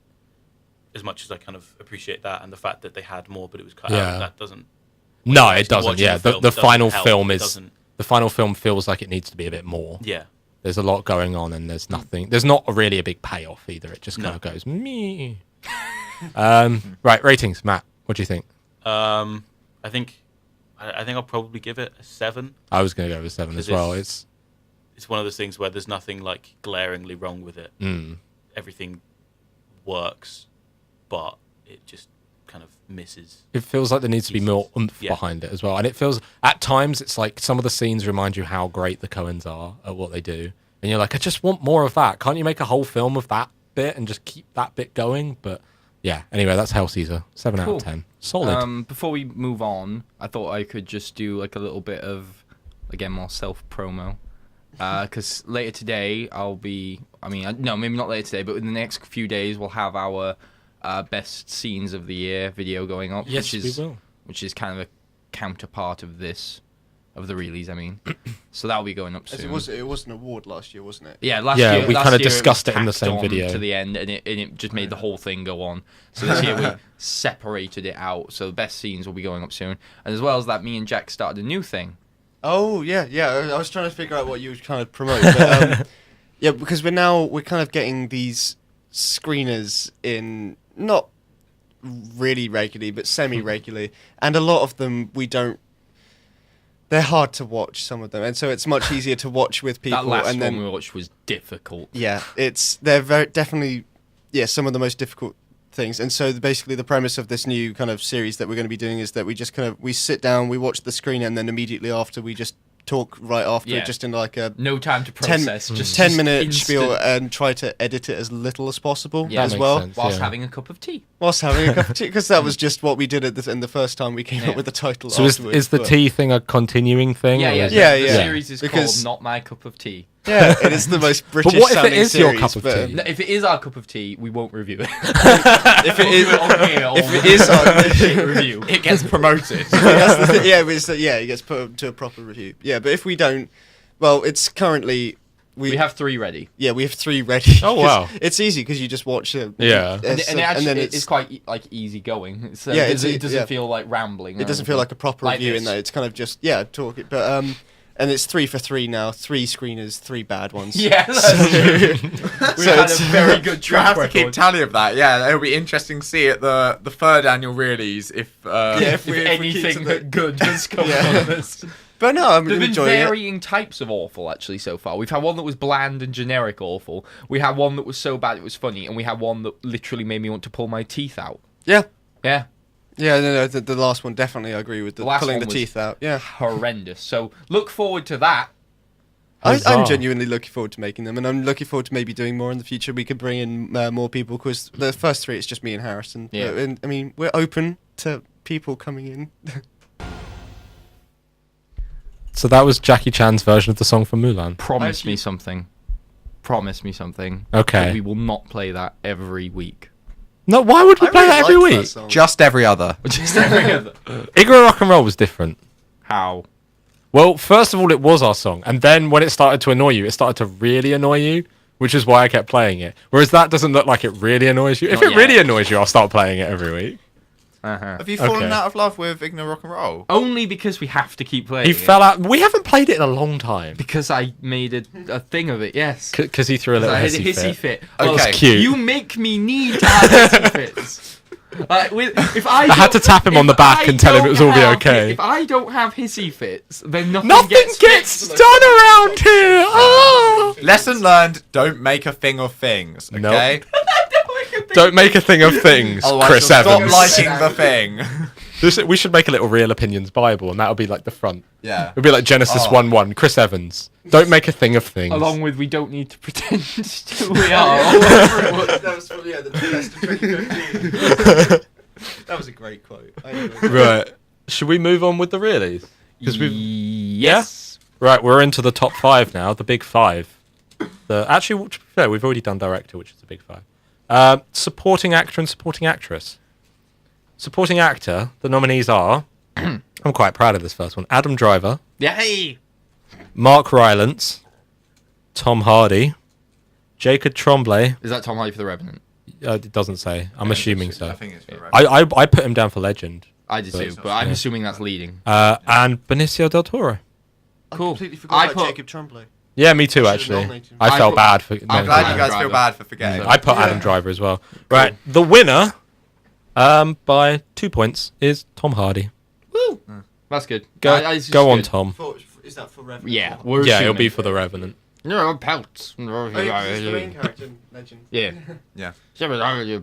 as much as I kind of appreciate that and the fact that they had more, but it was cut out. That doesn't. no, actually it doesn't. watching Yeah, the film, the it doesn't final help. film It is doesn't- the final film feels like it needs to be a bit more. Yeah. There's a lot going on, and there's nothing. There's not really a big payoff either. It just kind No. of goes me. Right, ratings, Matt. What do you think? I think I'll probably give it a 7. I was going to go with 7 as 'Cause well. it's one of those things where there's nothing like glaringly wrong with it. Everything works, but it just kind of misses. It feels like there needs to be more oomph Yeah. behind it as well. And it feels at times it's like some of the scenes remind you how great the Coens are at what they do, and you're like, I just want more of that. Can't you make a whole film of that bit and just keep that bit going? But yeah. Anyway, that's Hell Caesar. 7 out Cool. of 10. Solid. Before we move on, I thought I could just do like a little bit of, again, more self promo. Because later today no, maybe not later today, but in the next few days we'll have our best scenes of the year video going up. Yes, which we is, will. Which is kind of a counterpart of this, of the Reelies, I mean. So that'll be going up soon. It was an award last year, wasn't it? Yeah, last Yeah, year we last kinda year was discussed it in the tacked same on video. to the end, and it just made the whole thing go on. So this year we separated it out. So the best scenes will be going up soon, and as well as that, me and Jack started a new thing. Oh yeah. I was trying to figure out what you were trying to promote. But, yeah, because we're kind of getting these screeners in, not really regularly, but semi-regularly, and a lot of them we don't. They're hard to watch, some of them, and so it's much easier to watch with people. That last and then one we watched was difficult. yeah, they're very definitely some of the most difficult things. And so basically the premise of this new kind of series that we're going to be doing is that we just we sit down, we watch the screen, and then immediately after we just talk right after, Yeah. just in like a No time to process. Just 10-minute instant, spiel, and try to edit it as little as possible Yeah. as That makes well. sense. whilst yeah. having a cup of tea. Whilst having a cup of tea, because that was just what we did in the first time we came Yeah. up with the title. So is afterwards, the but- tea thing a continuing thing? Yeah, or yeah, is Yeah, The yeah. series is Because- called "Not My Cup of Tea." Yeah, it is the most British. what if it sounding is your series, cup of but, tea? No, if it is our cup of tea, we won't review it. If it We'll is, do it on here, if or it is our shit review. It gets promoted. that's the thing. Yeah, it gets put to a proper review. Yeah, but if we don't, well, it's currently We have 3 ready. Yeah, we have 3 ready. Oh, 'Cause wow. It's easy because you just watch it. Yeah. And it actually then it's quite like easy going. So Yeah, it doesn't yeah. feel like rambling. It doesn't feel like a proper Like review this. in there. It's kind of just talk it. But and it's 3 for 3 now. 3 screeners, 3 bad ones. Yeah, that's true. We So had a it's- very good You have track to keep record. tally of that. Yeah, it'll be interesting to see at the third annual Reelies if if If we keep anything to the- good has come Yeah. from this. But no, I'm There've been enjoying it. varying types of awful actually so far. We've had one that was bland and generic awful. We had one that was so bad it was funny, and we had one that literally made me want to pull my teeth out. Yeah. Yeah, Yeah, no, the last one definitely I agree with. The last pulling one the was- teeth out. Yeah. horrendous. So look forward to that. I'm Huzzah. genuinely looking forward to making them, and I'm looking forward to maybe doing more in the future. We could bring in more people, because the first 3 it's just me and Harrison. Yeah. And, I mean, we're open to people coming in. So that was Jackie Chan's version of the song from Mulan. Promise Actually- me something. Promise me something. Okay. That we will not play that every week. No, why would we I play really that every liked that week? song. just every other. Just every other. Igor Rock and Roll was different. How? Well, first of all, it was our song, and then when it started to annoy you, it started to really annoy you, which is why I kept playing it. Whereas that doesn't look like it really annoys you. If Not it really yet. annoys you, I'll start playing it every week. Uh-huh. Have you fallen Okay. out of love with Ignore Rock and Roll? Only because we have to keep playing He it. fell out. We haven't played it in a long time Because I made a thing of it, yes. because he threw a little I had a hissy hissy fit. fit. Okay. Well, It's cute. You make me need to have hissy fits. If I had to tap him on the back and tell him it was all be have- okay. If I don't have hissy fits, then nothing Nothing gets done around here. Oh. Lesson learned: don't make a thing of things. Nope. Okay. Don't make a thing of things, Otherwise Chris you'll Evans. Stop liking the thing. We should make a little Real Opinions Bible, and that'll be like the front. Yeah. It'll be like Genesis 1:1. Chris Evans. Don't make a thing of things. Along with we don't need to pretend to we are. That was from, the best of 2015. That was a great quote. I enjoyed it. Right. Should we move on with the Reelies? Yes. Right, we're into the top 5 now, the big 5. Actually, to be fair, we've already done director, which is the big 5. Supporting actor and supporting actress. Supporting actor, the nominees are, I'm quite proud of this first one, Adam Driver, Yay! Mark Rylance, Tom Hardy, Jacob Tremblay. Is that Tom Hardy for The Revenant? It doesn't say. I'm assuming so. I think it's for I put him down for Legend. I did too, but I'm assuming that's leading. And Benicio del Toro. Cool. I completely forgot about put- Jacob Tremblay. Yeah, me too, Should've actually. nominated him. I I felt put- bad for... I'm I'm glad Adam you guys feel Driver. bad for forgetting. I put Adam Driver as well. Right, the winner by 2 points is Tom Hardy. Woo! That's good. Go, It's just go on, good. Tom. Is that for Revenant? Yeah, we're Yeah, assuming. it'll be for The Revenant. No, pelts. Oh, he's the main character in Legend. Yeah. Yeah.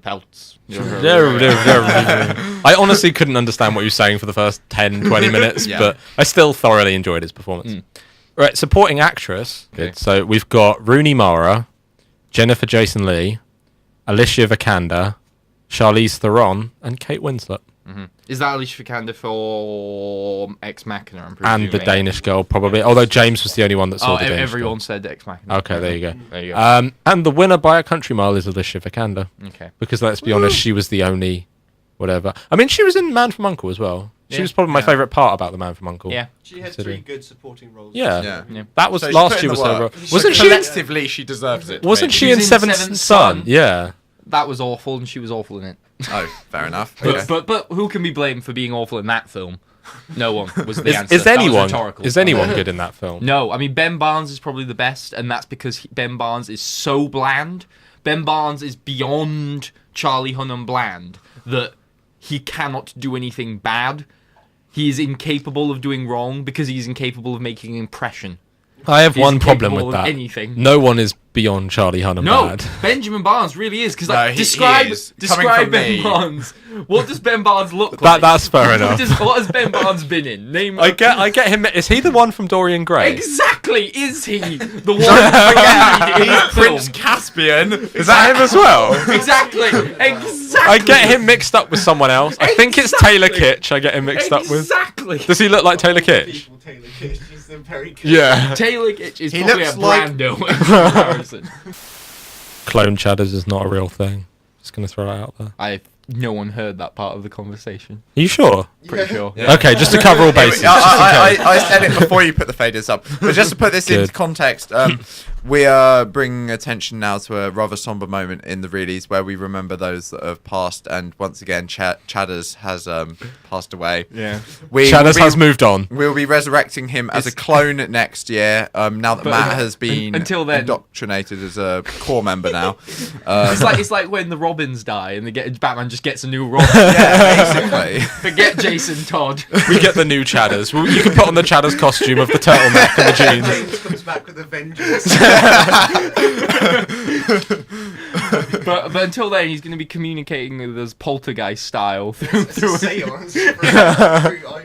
Pelts. I honestly couldn't understand what you were saying for the first 10, 20 minutes, Yeah. but I still thoroughly enjoyed his performance. Right, supporting actress. Okay. Good. So we've got Rooney Mara, Jennifer Jason Leigh, Alicia Vikander, Charlize Theron, and Kate Winslet. Is that Alicia Vikander for Ex Machina? I'm And the presuming? Danish girl, probably. Although James was the only one that saw Oh, the Danish everyone girl. said Ex Machina. Okay, there you go. There you go. And the winner by a country mile is Alicia Vikander. Okay. Because let's be honest, she was the only whatever. I mean, she was in Man from U.N.C.L.E. as well. She Yeah. was probably my favourite part about the Man from U.N.C.L.E. Yeah. She had Considering- 3 good supporting roles. Yeah. Yeah. That was So she's last put in year the was her work. role. So Wasn't she? collectively, she deserves it. Wasn't maybe. she in She was in Seventh Seventh Son? Son. Yeah. That was awful, and she was awful in it. Oh, fair enough. But, Okay. but who can be blamed for being awful in that film? No one was the Is, answer. is That was anyone rhetorical. is anyone good in that film? No, I mean Ben Barnes is probably the best, and that's because Ben Barnes is so bland. Ben Barnes is beyond Charlie Hunnam bland that he cannot do anything bad. He is incapable of doing wrong because he's incapable of making an impression. I have He's one problem with incapable of that. anything. No one is beyond Charlie Hunnam No, bad. Benjamin Barnes really is because No, like he describe is. Coming from Ben me. Barnes. What does Ben Barnes look like? That's fair enough. What has Ben Barnes been in? Name. I get him. Is he the one from Dorian Gray? Exactly. Is he the one? Again, in that Prince film? Caspian. Is that him as well? Exactly. Exactly. I get him mixed up with someone else. I think it's Taylor Kitsch. I get him mixed up with. Exactly. Does he look like Taylor Kitsch? People, Taylor Kitsch, he's a very good. Yeah. Taylor Kitsch is He probably looks a like- Brando in comparison. Clone Chadders is not a real thing. Just gonna throw it out there. No one heard that part of the conversation. Are you sure? Pretty sure. Okay, just to cover all bases. I said it before you put the faders up. But just to put this into Good. context, we are bringing attention now to a rather somber moment in the Reelies where we remember those that have passed, and once again, Chadders has passed away. Yeah. Chadders has moved on. We'll be resurrecting him as a clone next year. Now that But Matt has been until then- indoctrinated as a core member now. It's like when the Robins die and Batman just gets a new Robin. Yeah, basically. Forget Jason Todd. We get the new Chadders. You can put on the Chadders costume of the turtleneck and the jeans. James comes back with a vengeance. But until then, he's going to be communicating with us poltergeist style through. It's a seance through iPhone.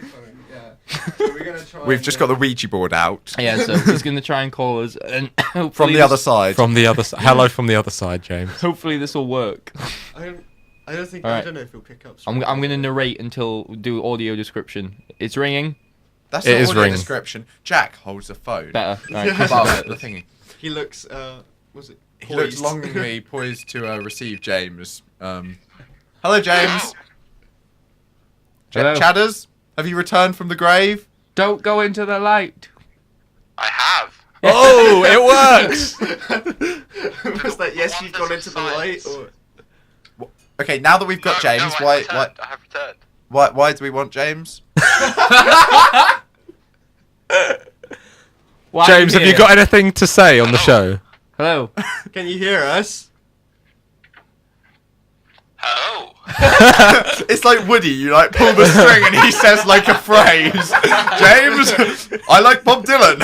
Yeah. So we're gonna try. We've just got the Ouija board out. Yeah, so he's going to try and call us, and hopefully From the other side. From the other side. Hello from the other side, James. Hopefully this will work. I don't think. All I right. don't know if he'll pick up. I'm going to narrate until do audio description. It's ringing. That's It not is audio ringing. description. Jack holds the phone. Better. All right, Above the thingy. He looks. Was it? He looks poised. longingly poised to receive James. Hello, James. Hello. Chadders, have you returned from the grave? Don't go into the light. I have. Oh, it works! Was that yes? You've gone into the light. Or... Okay, now that we've got No, James, no, why I have returned. why do we want James? Why are James, have you here? got anything to say on the show? Hello. Can you hear us? Hello. It's like Woody. You like pull the string and he says like a phrase. James, I like Bob Dylan.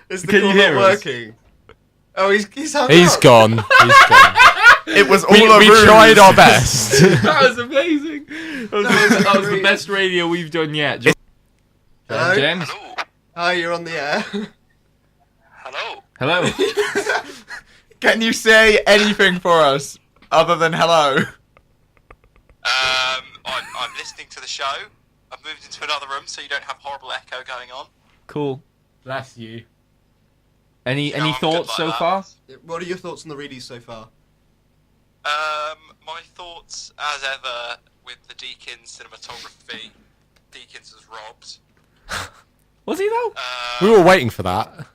Is the Can call you hear not us? working? Oh, he's hung He's up. gone. He's gone. It was all We a ruse. tried our best. That was amazing. That was the best radio we've done yet. Hello? James. Hello. Hi, you're on the air. Hello. Hello. Can you say anything for us other than hello? I'm listening to the show. I've moved into another room so you don't have horrible echo going on. Cool. That's you. Any I'm good thoughts like so that. far? What are your thoughts on the Reelies so far? My thoughts, as ever, with the Deakins cinematography. Deakins was robbed. Was he though? We were waiting for that.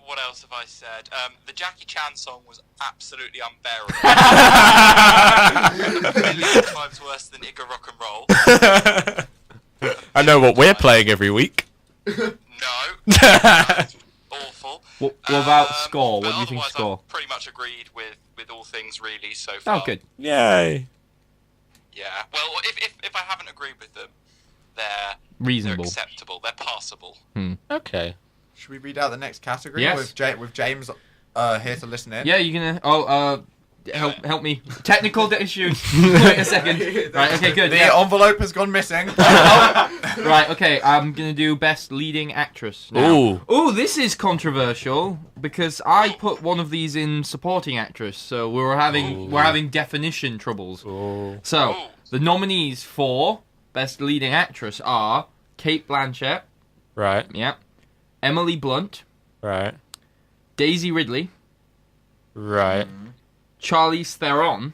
What else have I said? The Jackie Chan song was absolutely unbearable. A million times worse than Igga Rock and Roll. I know what we're playing every week. No. That's awful. What about score? But What do you think otherwise, score? I've pretty much agreed with all things really so far. Oh, good. Yay. Yeah. Well, if I haven't agreed with them, they're Reasonable. acceptable. They're passable. Okay. Should we read out the next category Yes. with James here to listen in? Yeah, you gonna? Help me. Technical issues. Wait a second. Right. Okay. Good. The Yeah. envelope has gone missing. Right. Okay. I'm gonna do best leading actress. Now. Ooh. Ooh, this is controversial because I put one of these in supporting actress, so we're having definition troubles. Ooh. So the nominees for best leading actress are Kate Blanchett, Right. yeah, Emily Blunt, Right. Daisy Ridley, Right. Charlize Theron.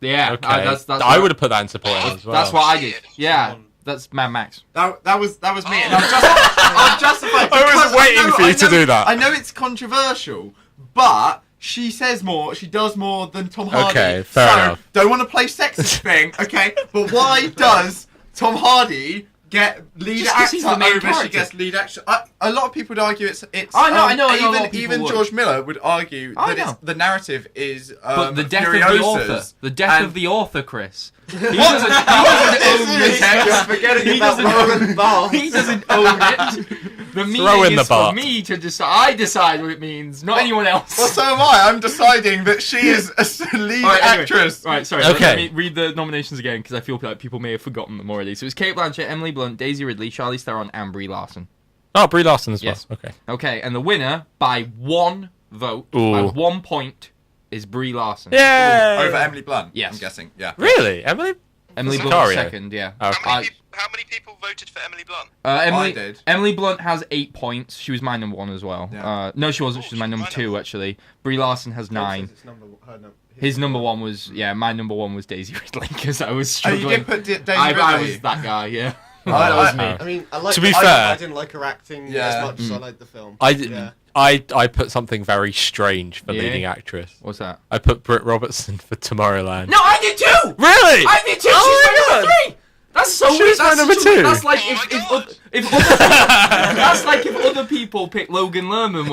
Yeah, Okay. that's I would have put that in supporting as well. That's what I did. Yeah, that's Mad Max. That was me. And I'm justified. I was because waiting for you to do that. I know it's controversial, but she says more. She does more than Tom Hardy. Okay, fair enough. Don't want to play sexist thing, okay? But why does Tom Hardy get lead Just 'cause actor he's the main over? She character. gest lead actor. A lot of people would argue it's. I know, I know a lot of people Even would. George Miller would argue I that know. the narrative is. But the death of the Furiosa's. author. The death And- of the author, Chris. He doesn't own the text. Forgetting He about doesn't- Roland Barthes. He doesn't own it. The meaning in the is for Bart. me to decide. I decide what it means, not anyone else. Well, so am I. I'm deciding that she is a lead Alright, anyway. actress. Right, sorry. Okay. Let me read the nominations again because I feel like people may have forgotten them already. So it's Kate Blanchett, Emily Blunt, Daisy Ridley, Charlize Theron, and Brie Larson. Oh, Brie Larson as well. Yes. Okay. Okay, and the winner by one vote, by Ooh. 1 point, is Brie Larson. Yeah. Over Emily Blunt. Yes. I'm guessing. Yeah. Really, Emily? Emily Sicario. Blunt second. Yeah. Okay. How many people voted for Emily Blunt? Emily I did. Emily Blunt has 8 points. She was my number one as well. Yeah. No, she wasn't. She was my number two actually. Brie Larson has 9. His number one was my number one was Daisy Ridley because I was Oh, you struggling. did put Daisy I Ridley. was that guy. Yeah. I- that was I- me. I mean, I like. To be I fair- didn't like her acting Yeah. as much as I liked the film. Yeah. I put something very strange for Yeah. leading actress. What's that? I put Britt Robertson for Tomorrowland. No, I did too. Really? I did too. Oh She's my my number God. 3. That's so She weird. was my That's number such a- 2. That's like Oh my if God. that's like if other people picked Logan Lerman.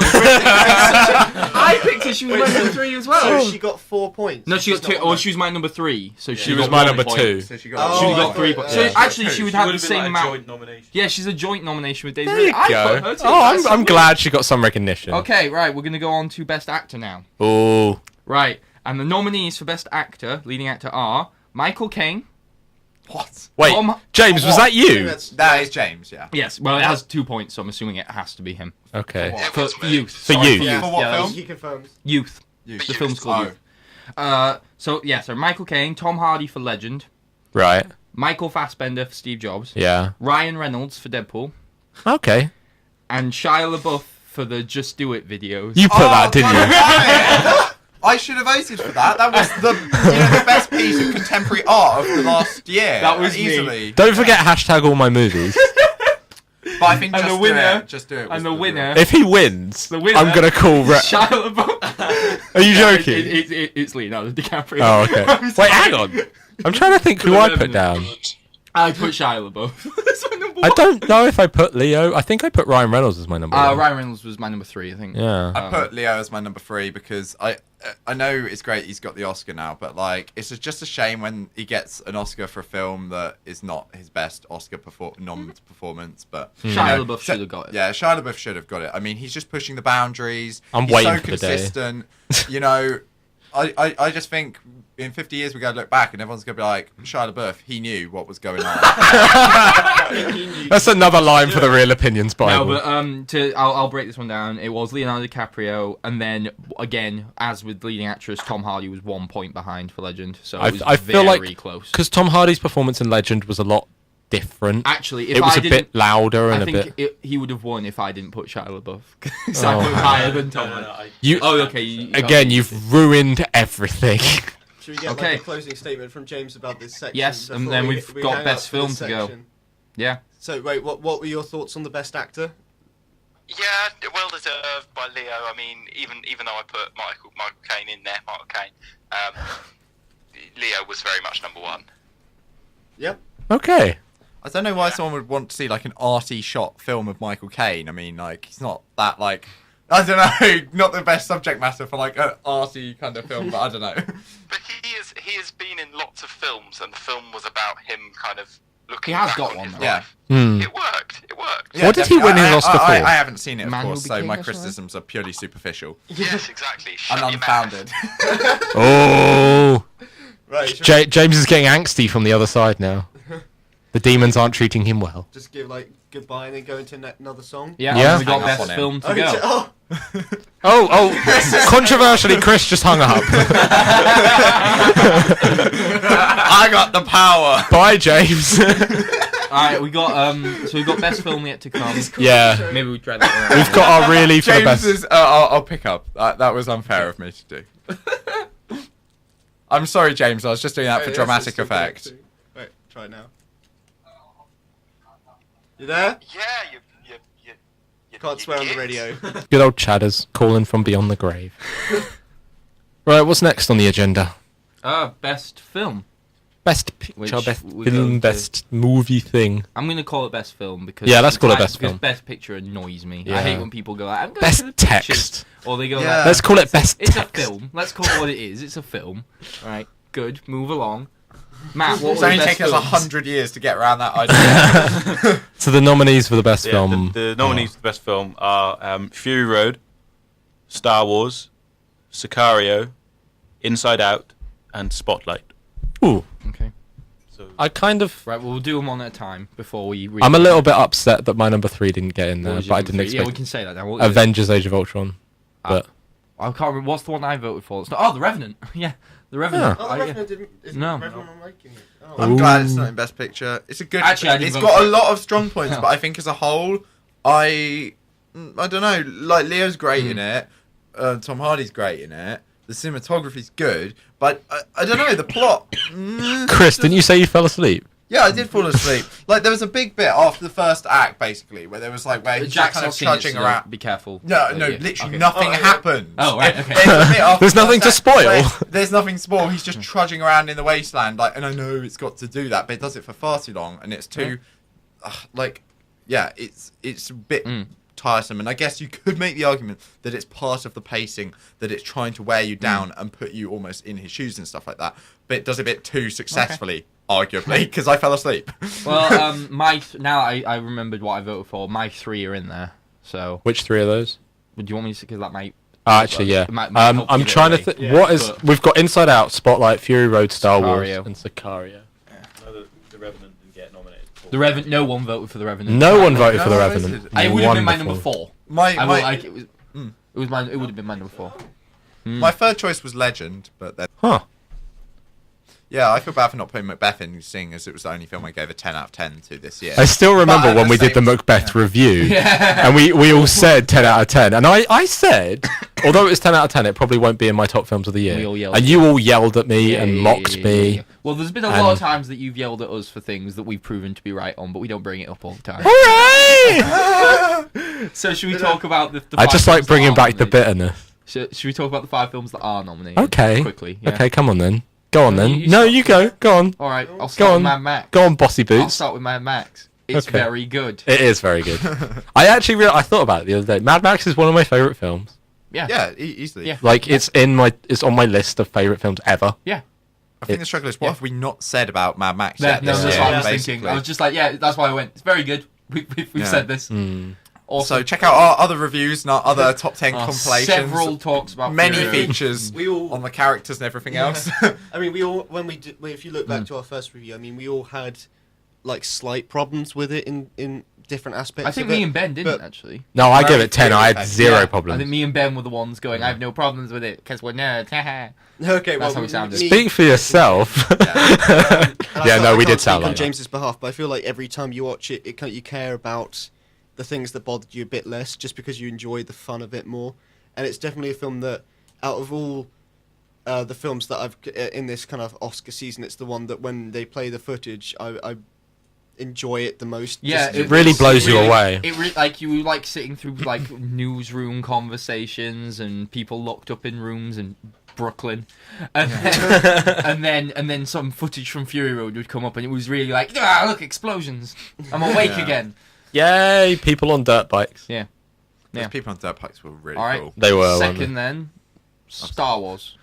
I picked her. She was my number 3 as well. So she got 4 points. No, she got She's 2. not Or on she was my number 3. So She was my number 2. So she got. Oh, She I got thought- 3 points. So yeah. actually, she would have the Would've been same like a amount. joint nomination. Yeah, she's a joint nomination with Daisy There Ridley. you I go. put her too. Oh, That's so I'm weird. glad she got some recognition. Okay, right. We're gonna go on to best actor now. Oh. Right, and the nominees for best actor, leading actor, are Michael Caine. What? Wait, Tom- James, was What? that you? That is James. Yeah. Yes, well, it has 2 points, so I'm assuming it has to be him. Okay. What? For youth. For Sorry, youth. youth. For what Yeah, film? He confirms. Youth. You. The film's called Oh. Youth. So Michael Caine, Tom Hardy for Legend, Right. Michael Fassbender for Steve Jobs, Yeah. Ryan Reynolds for Deadpool, Okay. and Shia LaBeouf for the Just Do It videos. You put that, didn't God you? damn it. I should have voted for that. That was the best piece of contemporary art of the last year. That was me. easily. Don't forget hashtag all my movies. But I think And just the winner- Just Do It. was and the the winner- If he wins, The winner- I'm gonna call. Shia LaBeouf. Are you No, joking? It's Leonardo DiCaprio. Oh, okay. I'm Wait, sorry. hang on. I'm trying to think For who the I put Revenant. down. I put Shia LaBeouf. That's my number I one. don't know if I put Leo. I think I put Ryan Reynolds as my number one. Ryan Reynolds was my number 3, I think. Yeah. I put Leo as my number 3 because I know it's great he's got the Oscar now, but like it's just a shame when he gets an Oscar for a film that is not his best Oscar non-performance. But Shia LaBeouf should have got it. Yeah, Shia LaBeouf should have got it. I mean, he's just pushing the boundaries. I'm he's waiting so for the day. consistent. You know, I just think in 50 years we're going to look back and everyone's going to be like, Shia LaBeouf, he knew what was going on. That's another line for the Real Opinions Bible. No, but I'll break this one down. It was Leonardo DiCaprio, and then again, as with leading actress, Tom Hardy was 1 point behind for Legend, so it was I feel very like close. because Tom Hardy's performance in Legend was a lot different. Actually, if it was I a bit louder and I a think bit. he would have won if I didn't put Shia LaBeouf. Because I put higher than Tom. Okay. You've ruined everything. Should we get Okay. like a closing statement from James about this section? Yes, and before then we- we've we got hang best up for film this to go. section? Yeah. So wait, what were your thoughts on the best actor? Yeah, well deserved by Leo. I mean, even though I put Michael Caine in there, Michael Caine, Leo was very much number 1. Yep. Okay. I don't know why someone would want to see like an arty shot film of Michael Caine. I mean, like he's not that like I don't know, not the best subject matter for like an arty kind of film, but I don't know. But he has been in lots of films, and the film was about him kind of looking He has back got on one, his though. life. Hmm. It worked. Yeah, What did he win his definitely. Oscar for? I haven't seen it, of Man Who course, so Became my or something? criticisms are purely superficial Yes, exactly. and Shut your mouth. unfounded. Oh, Right. James is getting angsty from the other side now. The demons aren't treating him well. Just give like goodbye and then go into another song. Yeah. Yeah. We got Hang up best on him. film to Okay, go. oh, Controversially, Chris just hung up. I got the power. Bye, James. Alright, we got so we got best film yet to come. Yeah. Maybe we try that one. We've got our really for the James best. is. I'll pick up. That was unfair of me to do. I'm sorry, James. I was just doing that for Wait, dramatic this is still effect. connecting. Wait, try it now. You there? Yeah, you Can't swear on the git. radio. Good old Chadders calling from beyond the grave. Right, what's next on the agenda? Best film. Best picture, Which best we're going film, to- best movie thing. I'm gonna call it best film because Yeah, let's call it best because film. best picture annoys me. I Yeah. hate when people go like, I'm going Best for the pictures. text. Or they go Yeah. like, Let's call it best it's text. a film. Let's call it what it is. It's a film. Right. Good. Move along. Matt, what It's were only the best taken us films? 100 years to get around that idea. So the nominees for the best Yeah, film. the nominees for the best film are Fury Road, Star Wars, Sicario, Inside Out, and Spotlight. Ooh, Okay. So I kind of. Right. Well, we'll do them one at a time before we. Read I'm a them. little bit upset that my number 3 didn't get in What there, was but your I number didn't three? Yeah, we expect can say that now. What was it? Avengers: Age of Ultron. But I can't remember. What's the one I voted for? It's not, oh, The Revenant. Yeah, The Revenant. Oh, I- the yeah. Revenant didn't. Isn't No. Revenant liking it? Oh. I'm glad it's not in Best Picture. It's a good. Actually, I didn't it's vote got for a it. lot of strong points, but I think as a whole, I don't know. Like Leo's great in it. Tom Hardy's great in it. The cinematography's good, but I don't know the plot. Chris, didn't you say you fell asleep? Yeah, I did fall asleep. Like there was a big bit after the first act, basically, where there was like where he's just Jack's kind not of seen it, trudging so around. Be careful. No, Yeah. literally Okay. nothing happens. Oh, right, okay. There's a bit after There's the nothing to first act where spoil. There's nothing to spoil. He's just trudging around in the wasteland, like, and I know it's got to do that, but it does it for far too long, and it's too, like, yeah, it's a bit tiresome. And I guess you could make the argument that it's part of the pacing, that it's trying to wear you down and put you almost in his shoes and stuff like that. But it does a bit too successfully, arguably, because I fell asleep. Well, now I remembered what I voted for. My 3 are in there. So, Which 3 of those? would you want me to? Because that might. Actually, yeah. Might help I'm give it trying to away. think. Yeah, What is? but- We've got Inside Out, Spotlight, Fury Road, Star Wars, Sicario. and Sicario. No, the Revenant didn't get nominated. The Revenant. No one voted for The Revenant. No one voted for The No, Revenant. it's- It would have been my Wonderful. number 4. My I will, my like, it was. It was mine. It would have been my number 4. my third choice was Legend, but then. Huh. Yeah, I feel bad for not putting Macbeth in, seeing as it was the only film I gave a 10 out of 10 to this year. I still remember at when the we did the same- Macbeth review, Yeah. and we all said 10 out of 10. And I said, although it was 10 out of 10, it probably won't be in my top films of the year. We all yelled. And you all yelled at me Yeah, and yeah, mocked yeah, me. yeah. Well, there's been a lot of times that you've yelled at us for things that we've proven to be right on, but we don't bring it up all the time. Hooray! So should we talk about the I five just films like that bringing are back the nominated? bitterness. Should we talk about the 5 films that are nominated? Okay. Quickly. Yeah. Okay, come on then. Go on No, then. you No, start. you go. Go on. All right, I'll Go start with on. Mad Max. Go on, Bossy I'll Boots. start with Mad Max. It's Okay. very good. It is very good. I actually I thought about it the other day. Mad Max is one of my favorite films. Yeah. Yeah, easily. Yeah. Like it's on my list of favorite films ever. Yeah. I think the struggle is, what have we not said about Mad Max Yeah, yet? no, this that's year, what I was basically? thinking. I was just like, yeah, that's why I went. It's very good. We've Yeah. said this. Mm. Also, So check out our other reviews and our other top 10 compilations. several talks about many Fury Road. features We all- on the characters and everything else. I mean, we all if you look back to our first review, I mean, we all had like slight problems with it in different aspects. I think of it, me and Ben didn't but- actually. No, I Very give it 10. I had good. zero Yeah, problems. I think me and Ben were the ones going. I have no problems with it because we're nerds. Okay, That's how we sounded. Speak for yourself. And Yeah, no, we I can't did sound speak on like that. James's behalf, but I feel like every time you watch it, you care about the things that bothered you a bit less, just because you enjoy the fun of it more. And it's definitely a film that, out of all the films that I've in this kind of Oscar season, it's the one that when they play the footage, I enjoy it the most. Yeah, It really blows you away. It like you like sitting through like newsroom conversations and people locked up in rooms in Brooklyn, and and then some footage from Fury Road would come up and it was really like, look, explosions! I'm awake Yeah. again. Yay, people on dirt bikes. Yeah. Those Yeah. people on dirt bikes were really All right. cool. They were. weren't Second, then Star Wars.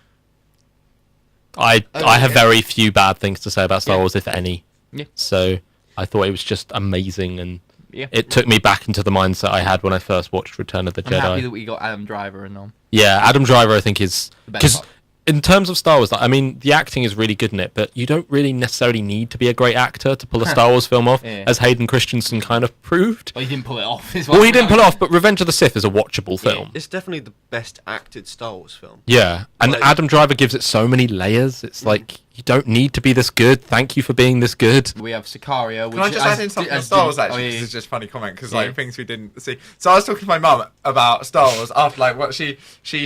I have yeah. very few bad things to say about Star Yeah. Wars, if any. Yeah. So I thought it was just amazing, and Yeah. it took me back into the mindset I had when I first watched Return of the I'm happy Jedi. that we got Adam Driver and all. Yeah, Adam Driver, I think, is The best because part. in terms of Star Wars, I mean, the acting is really good in it, but you don't really necessarily need to be a great actor to pull a Star Wars film off, Yeah. as Hayden Christensen kind of proved. Well, he didn't pull it off. Well, he didn't pull it off, but Revenge of the Sith is a watchable film. It's definitely the best acted Star Wars film. Yeah, and Like- Adam Driver gives it so many layers. It's like, you don't need to be this good. Thank you for being this good. We have Sicario. Which Can I just add in something on Star Wars actually? Because it's just a funny comment because Yeah. like things we didn't see. So I was talking to my mum about Star Wars after like what she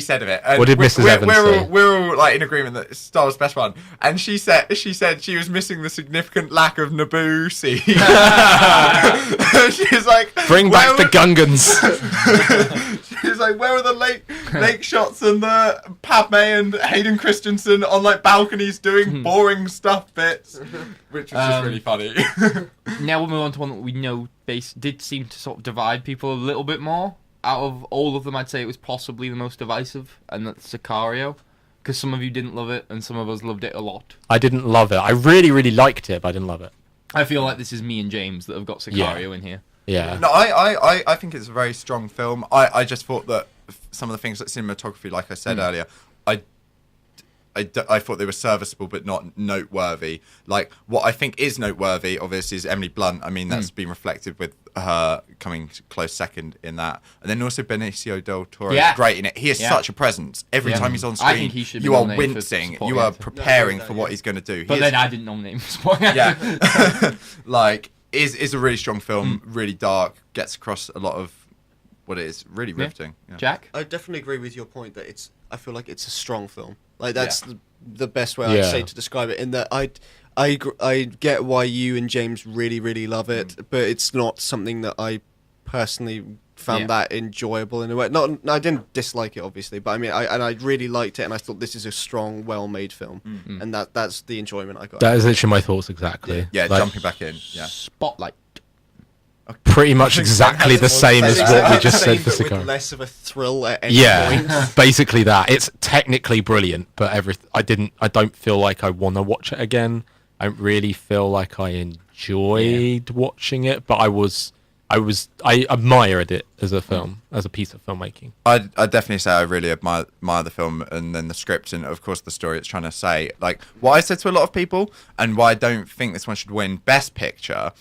said of it. And What did Mrs. Evans say? We're all like in agreement that Star Wars is the best one. And she said she was missing the significant lack of Naboo scene. She was like, Bring "Where back the were-" Gungans. She was like, where were the lake shots and the Padme and Hayden Christensen on like balconies doing boring stuff bits, which was just really funny. Now we'll move on to one that we know did seem to sort of divide people a little bit more. Out of all of them, I'd say it was possibly the most divisive, and that's Sicario. Because some of you didn't love it, and some of us loved it a lot. I didn't love it. I really, really liked it, but I didn't love it. I feel like this is me and James that have got Sicario in here. Yeah. No, I think it's a very strong film. I just thought that some of the things like cinematography, like I said earlier, I thought they were serviceable but not noteworthy. Like, what I think is noteworthy, obviously, is Emily Blunt. I mean, that's been reflected with her coming close second in that. And then also Benicio del Toro Yeah. is great in it. He has Yeah. such a presence. Every Yeah. time he's on I screen, think he should be you are nominated for wincing. supporting You are actor. preparing No, for yeah. what he's going to do. But He then is- I didn't nominate him for supporting actor. yeah. Like, is a really strong film, really dark, gets across a lot of what it is, really riveting. Yeah. Jack? I definitely agree with your point that I feel like it's a strong film. Like that's the best way I'd Yeah. say to describe it. In that I get why you and James really really love it, but it's not something that I personally found Yeah. that enjoyable in a way. I didn't dislike it obviously, but I mean I really liked it, and I thought this is a strong, well-made film, and that's the enjoyment I got. That is literally my thoughts exactly. Yeah, Like, jumping back in. Yeah. Spotlight. pretty much exactly the same as what we just said for Same, but with Sicario. less of a thrill at any Yeah, point. basically that. It's technically brilliant, but I don't feel like I want to watch it again. I don't really feel like I enjoyed watching it, but I admired it as a film, as a piece of filmmaking. I'd definitely say I really admire the film, and then the script and of course the story it's trying to say. Like, what I said to a lot of people and why I don't think this one should win Best Picture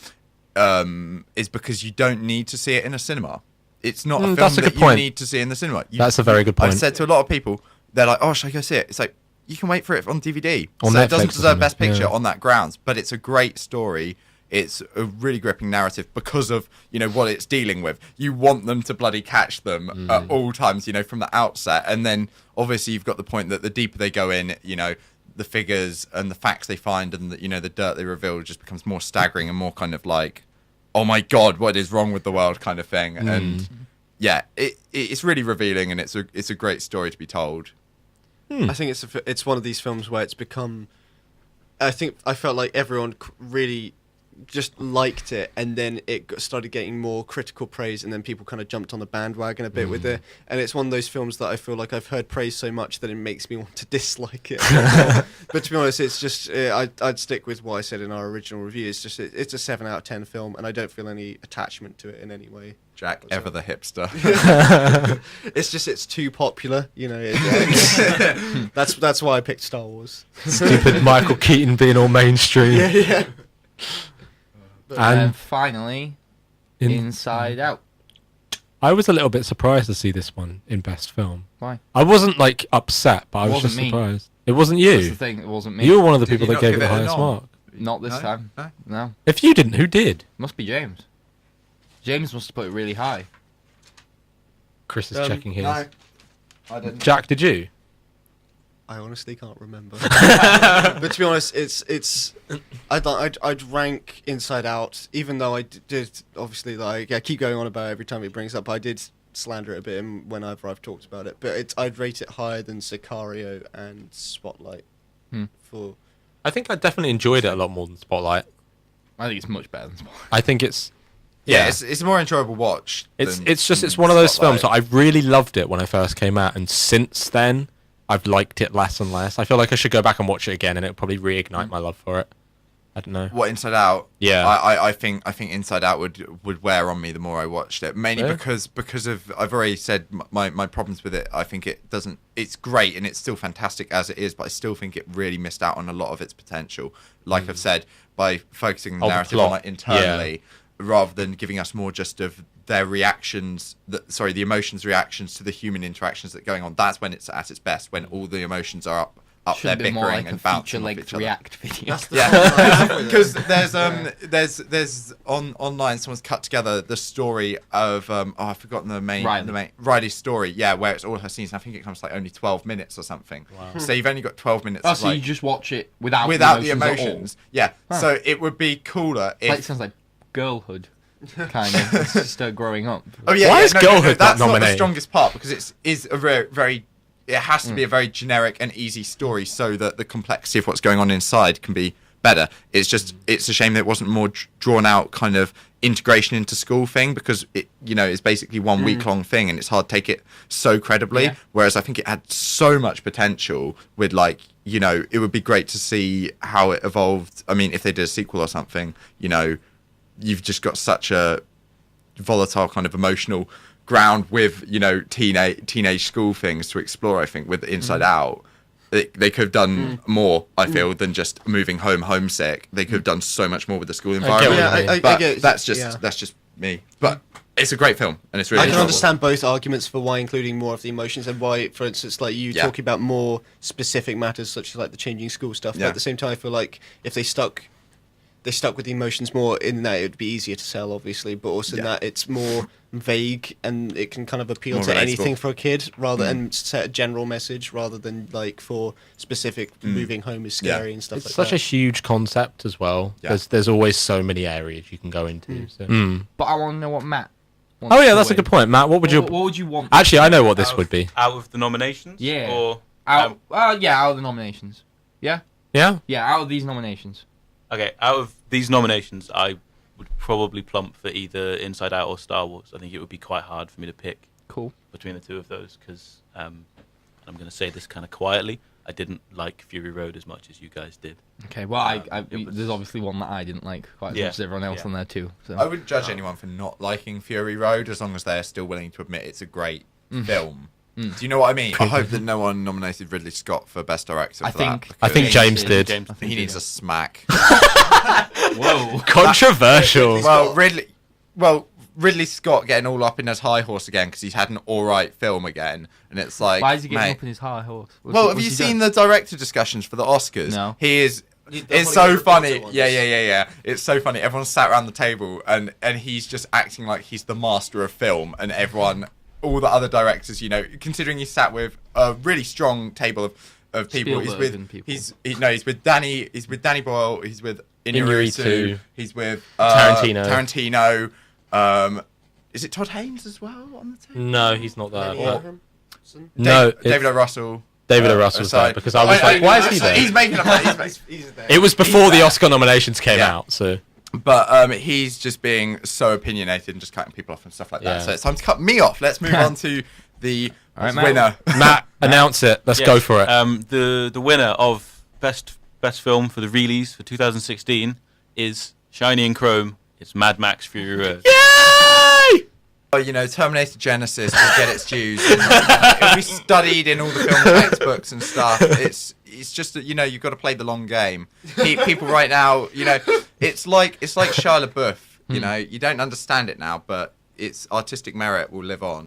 is because you don't need to see it in a cinema. It's not a film that's a that good point. you need to see in the cinema. That's a very good point. I've said to a lot of people, they're like, oh, should I go see it? It's like, you can wait for it on DVD. On so Netflix it doesn't or deserve something, Best Picture yeah. on that grounds, but it's a great story. It's a really gripping narrative because of, what it's dealing with. You want them to bloody catch them at all times, from the outset. And then obviously you've got the point that the deeper they go in, the figures and the facts they find and the dirt they reveal just becomes more staggering and more kind of like, oh my God, what is wrong with the world kind of thing. And yeah, it's really revealing, and it's a great story to be told. I think it's one of these films where it's become I think I felt like everyone really just liked it, and then it started getting more critical praise, and then people kind of jumped on the bandwagon a bit with it. And it's one of those films that I feel like I've heard praise so much that it makes me want to dislike it. But to be honest, it's just I'd stick with what I said in our original review. It's just it's a 7 out of 10 film, and I don't feel any attachment to it in any way. Jack, ever the hipster. It's too popular, you know. That's why I picked Star Wars. Stupid Michael Keaton being all mainstream. Yeah. And finally, Inside Out. I was a little bit surprised to see this one in Best Film. Why? I wasn't like upset, but I was just me. surprised. It wasn't you. That's the thing. It wasn't me. You were one of the Did people you that not gave it give the it a highest nom? mark. Not this No? time. No? No. If you didn't, who did? Must be James. James must have put it really high. Chris is checking his. No, I didn't. Jack, did you? I honestly can't remember. But to be honest, I'd rank Inside Out, even though I did obviously keep going on about it every time it brings up. I did slander it a bit whenever I've talked about it, but I'd rate it higher than Sicario and Spotlight. For I think I definitely enjoyed it a lot more than Spotlight. I think it's much better than Spotlight. I think it's It's a more enjoyable watch. It's than it's one of those Spotlight. films that I really loved it when I first came out, and since then I've liked it less and less. I feel like I should go back and watch it again, and it'll probably reignite my love for it. I don't know. What, Inside Out? Yeah. I think Inside Out would wear on me the more I watched it. Mainly Really? because of I've already said my problems with it. I think it doesn't. It's great and it's still fantastic as it is, but I still think it really missed out on a lot of its potential. Like I've said, by focusing the Oh, the narrative plot. on it internally, rather than giving us more just of their reactions. The emotions reactions to the human interactions that are going on. That's when it's at its best. When all the emotions are up Should there have been more bickering like and a bouncing off feature-length each other. React video. Yeah, because there's online someone's cut together the story of I've forgotten the main Riley's story, where it's all her scenes, and I think it comes to like only 12 minutes or something. Wow. So you've only got 12 minutes. Oh, of, so like, you just watch it without the at all? emotions. Yeah. Huh. So it would be cooler if. Like, it sounds like girlhood, kind of. It's just growing up. Oh yeah, Why is Girlhood that's not not the nominated? strongest part because it's a very it has to be a very generic and easy story so that the complexity of what's going on inside can be better. It's a shame that it wasn't more drawn out kind of integration into school thing because it it's basically 1 week long thing and it's hard to take it so credibly. Yeah. Whereas I think it had so much potential with it would be great to see how it evolved. I mean, if they did a sequel or something, you've just got such a volatile kind of emotional ground with teenage school things to explore. I think with Inside Out they could have done more, I feel, than just moving homesick. They could have done so much more with the school environment. what you I get that's just me, but it's a great film and it's really I can enjoyable. understand both arguments for why including more of the emotions and why, for instance, like you talking about more specific matters such as like the changing school stuff. But at the same time, I feel like if they stuck with the emotions more in that, it would be easier to sell, obviously, but also in that it's more vague and it can kind of appeal More to relatable. anything for a kid rather than set a general message rather than like for specific moving home is scary and stuff It's like such that. a huge concept as well. Yeah. There's always so many areas you can go into. So. But I want to know what Matt wants Oh yeah, to that's a win. good point, Matt. What would you? What would you want? Actually, I know what this would be. Out of the nominations? Yeah. Or Out of the nominations. Yeah? Yeah. Yeah, out of these nominations. okay, out of these nominations, I would probably plump for either Inside Out or Star Wars. I think it would be quite hard for me to pick Cool. between the two of those because I'm going to say this kind of quietly. I didn't like Fury Road as much as you guys did. Okay, well, it was- there's obviously one that I didn't like quite as Yeah, much as everyone else yeah. on there too. So. I wouldn't judge anyone for not liking Fury Road as long as they're still willing to admit it's a great film. Do you know what I mean? I hope that no one nominated Ridley Scott for Best Director for that. I think because James did. James, he needs a smack. Whoa. Controversial. Ridley Scott getting all up in his high horse again because he's had an all right film again, and it's like, Why is he getting mate, up in his high horse? have you seen the director discussions for the Oscars? No. He is. The It's Hollywood so funny. Reporter ones. Yeah. It's so funny. Everyone's sat around the table and he's just acting like he's the master of film, and everyone, all the other directors, considering he sat with a really strong table of people. Spielberg and people. He's with Danny. He's with Danny Boyle. He's with Inarritu. Inarritu. He's with Tarantino. Tarantino. Is it Todd Haynes as well on the table? No, he's not there. Danny but- Abraham? No, David O. Russell. David O. Russell's sorry. there because I was like, why is he there? He's making up. He's there. It was before He's the there. Oscar nominations came Yeah. out, so But he's just being so opinionated and just cutting people off and stuff like that. Yeah. So it's time to cut me off. Let's move on to the right, Matt. winner. Matt, announce it. Let's go for it. The winner of best film for the Reelies for 2016 is Shiny and Chrome. It's Mad Max Fury Road. Yay! Oh, you know, Terminator Genesis will get its dues. And, it'll be studied in all the film textbooks and stuff. It's just that, you know, you've got to play the long game. People right now, you know, it's like Shia LaBeouf. You know, you don't understand it now, but its artistic merit will live on.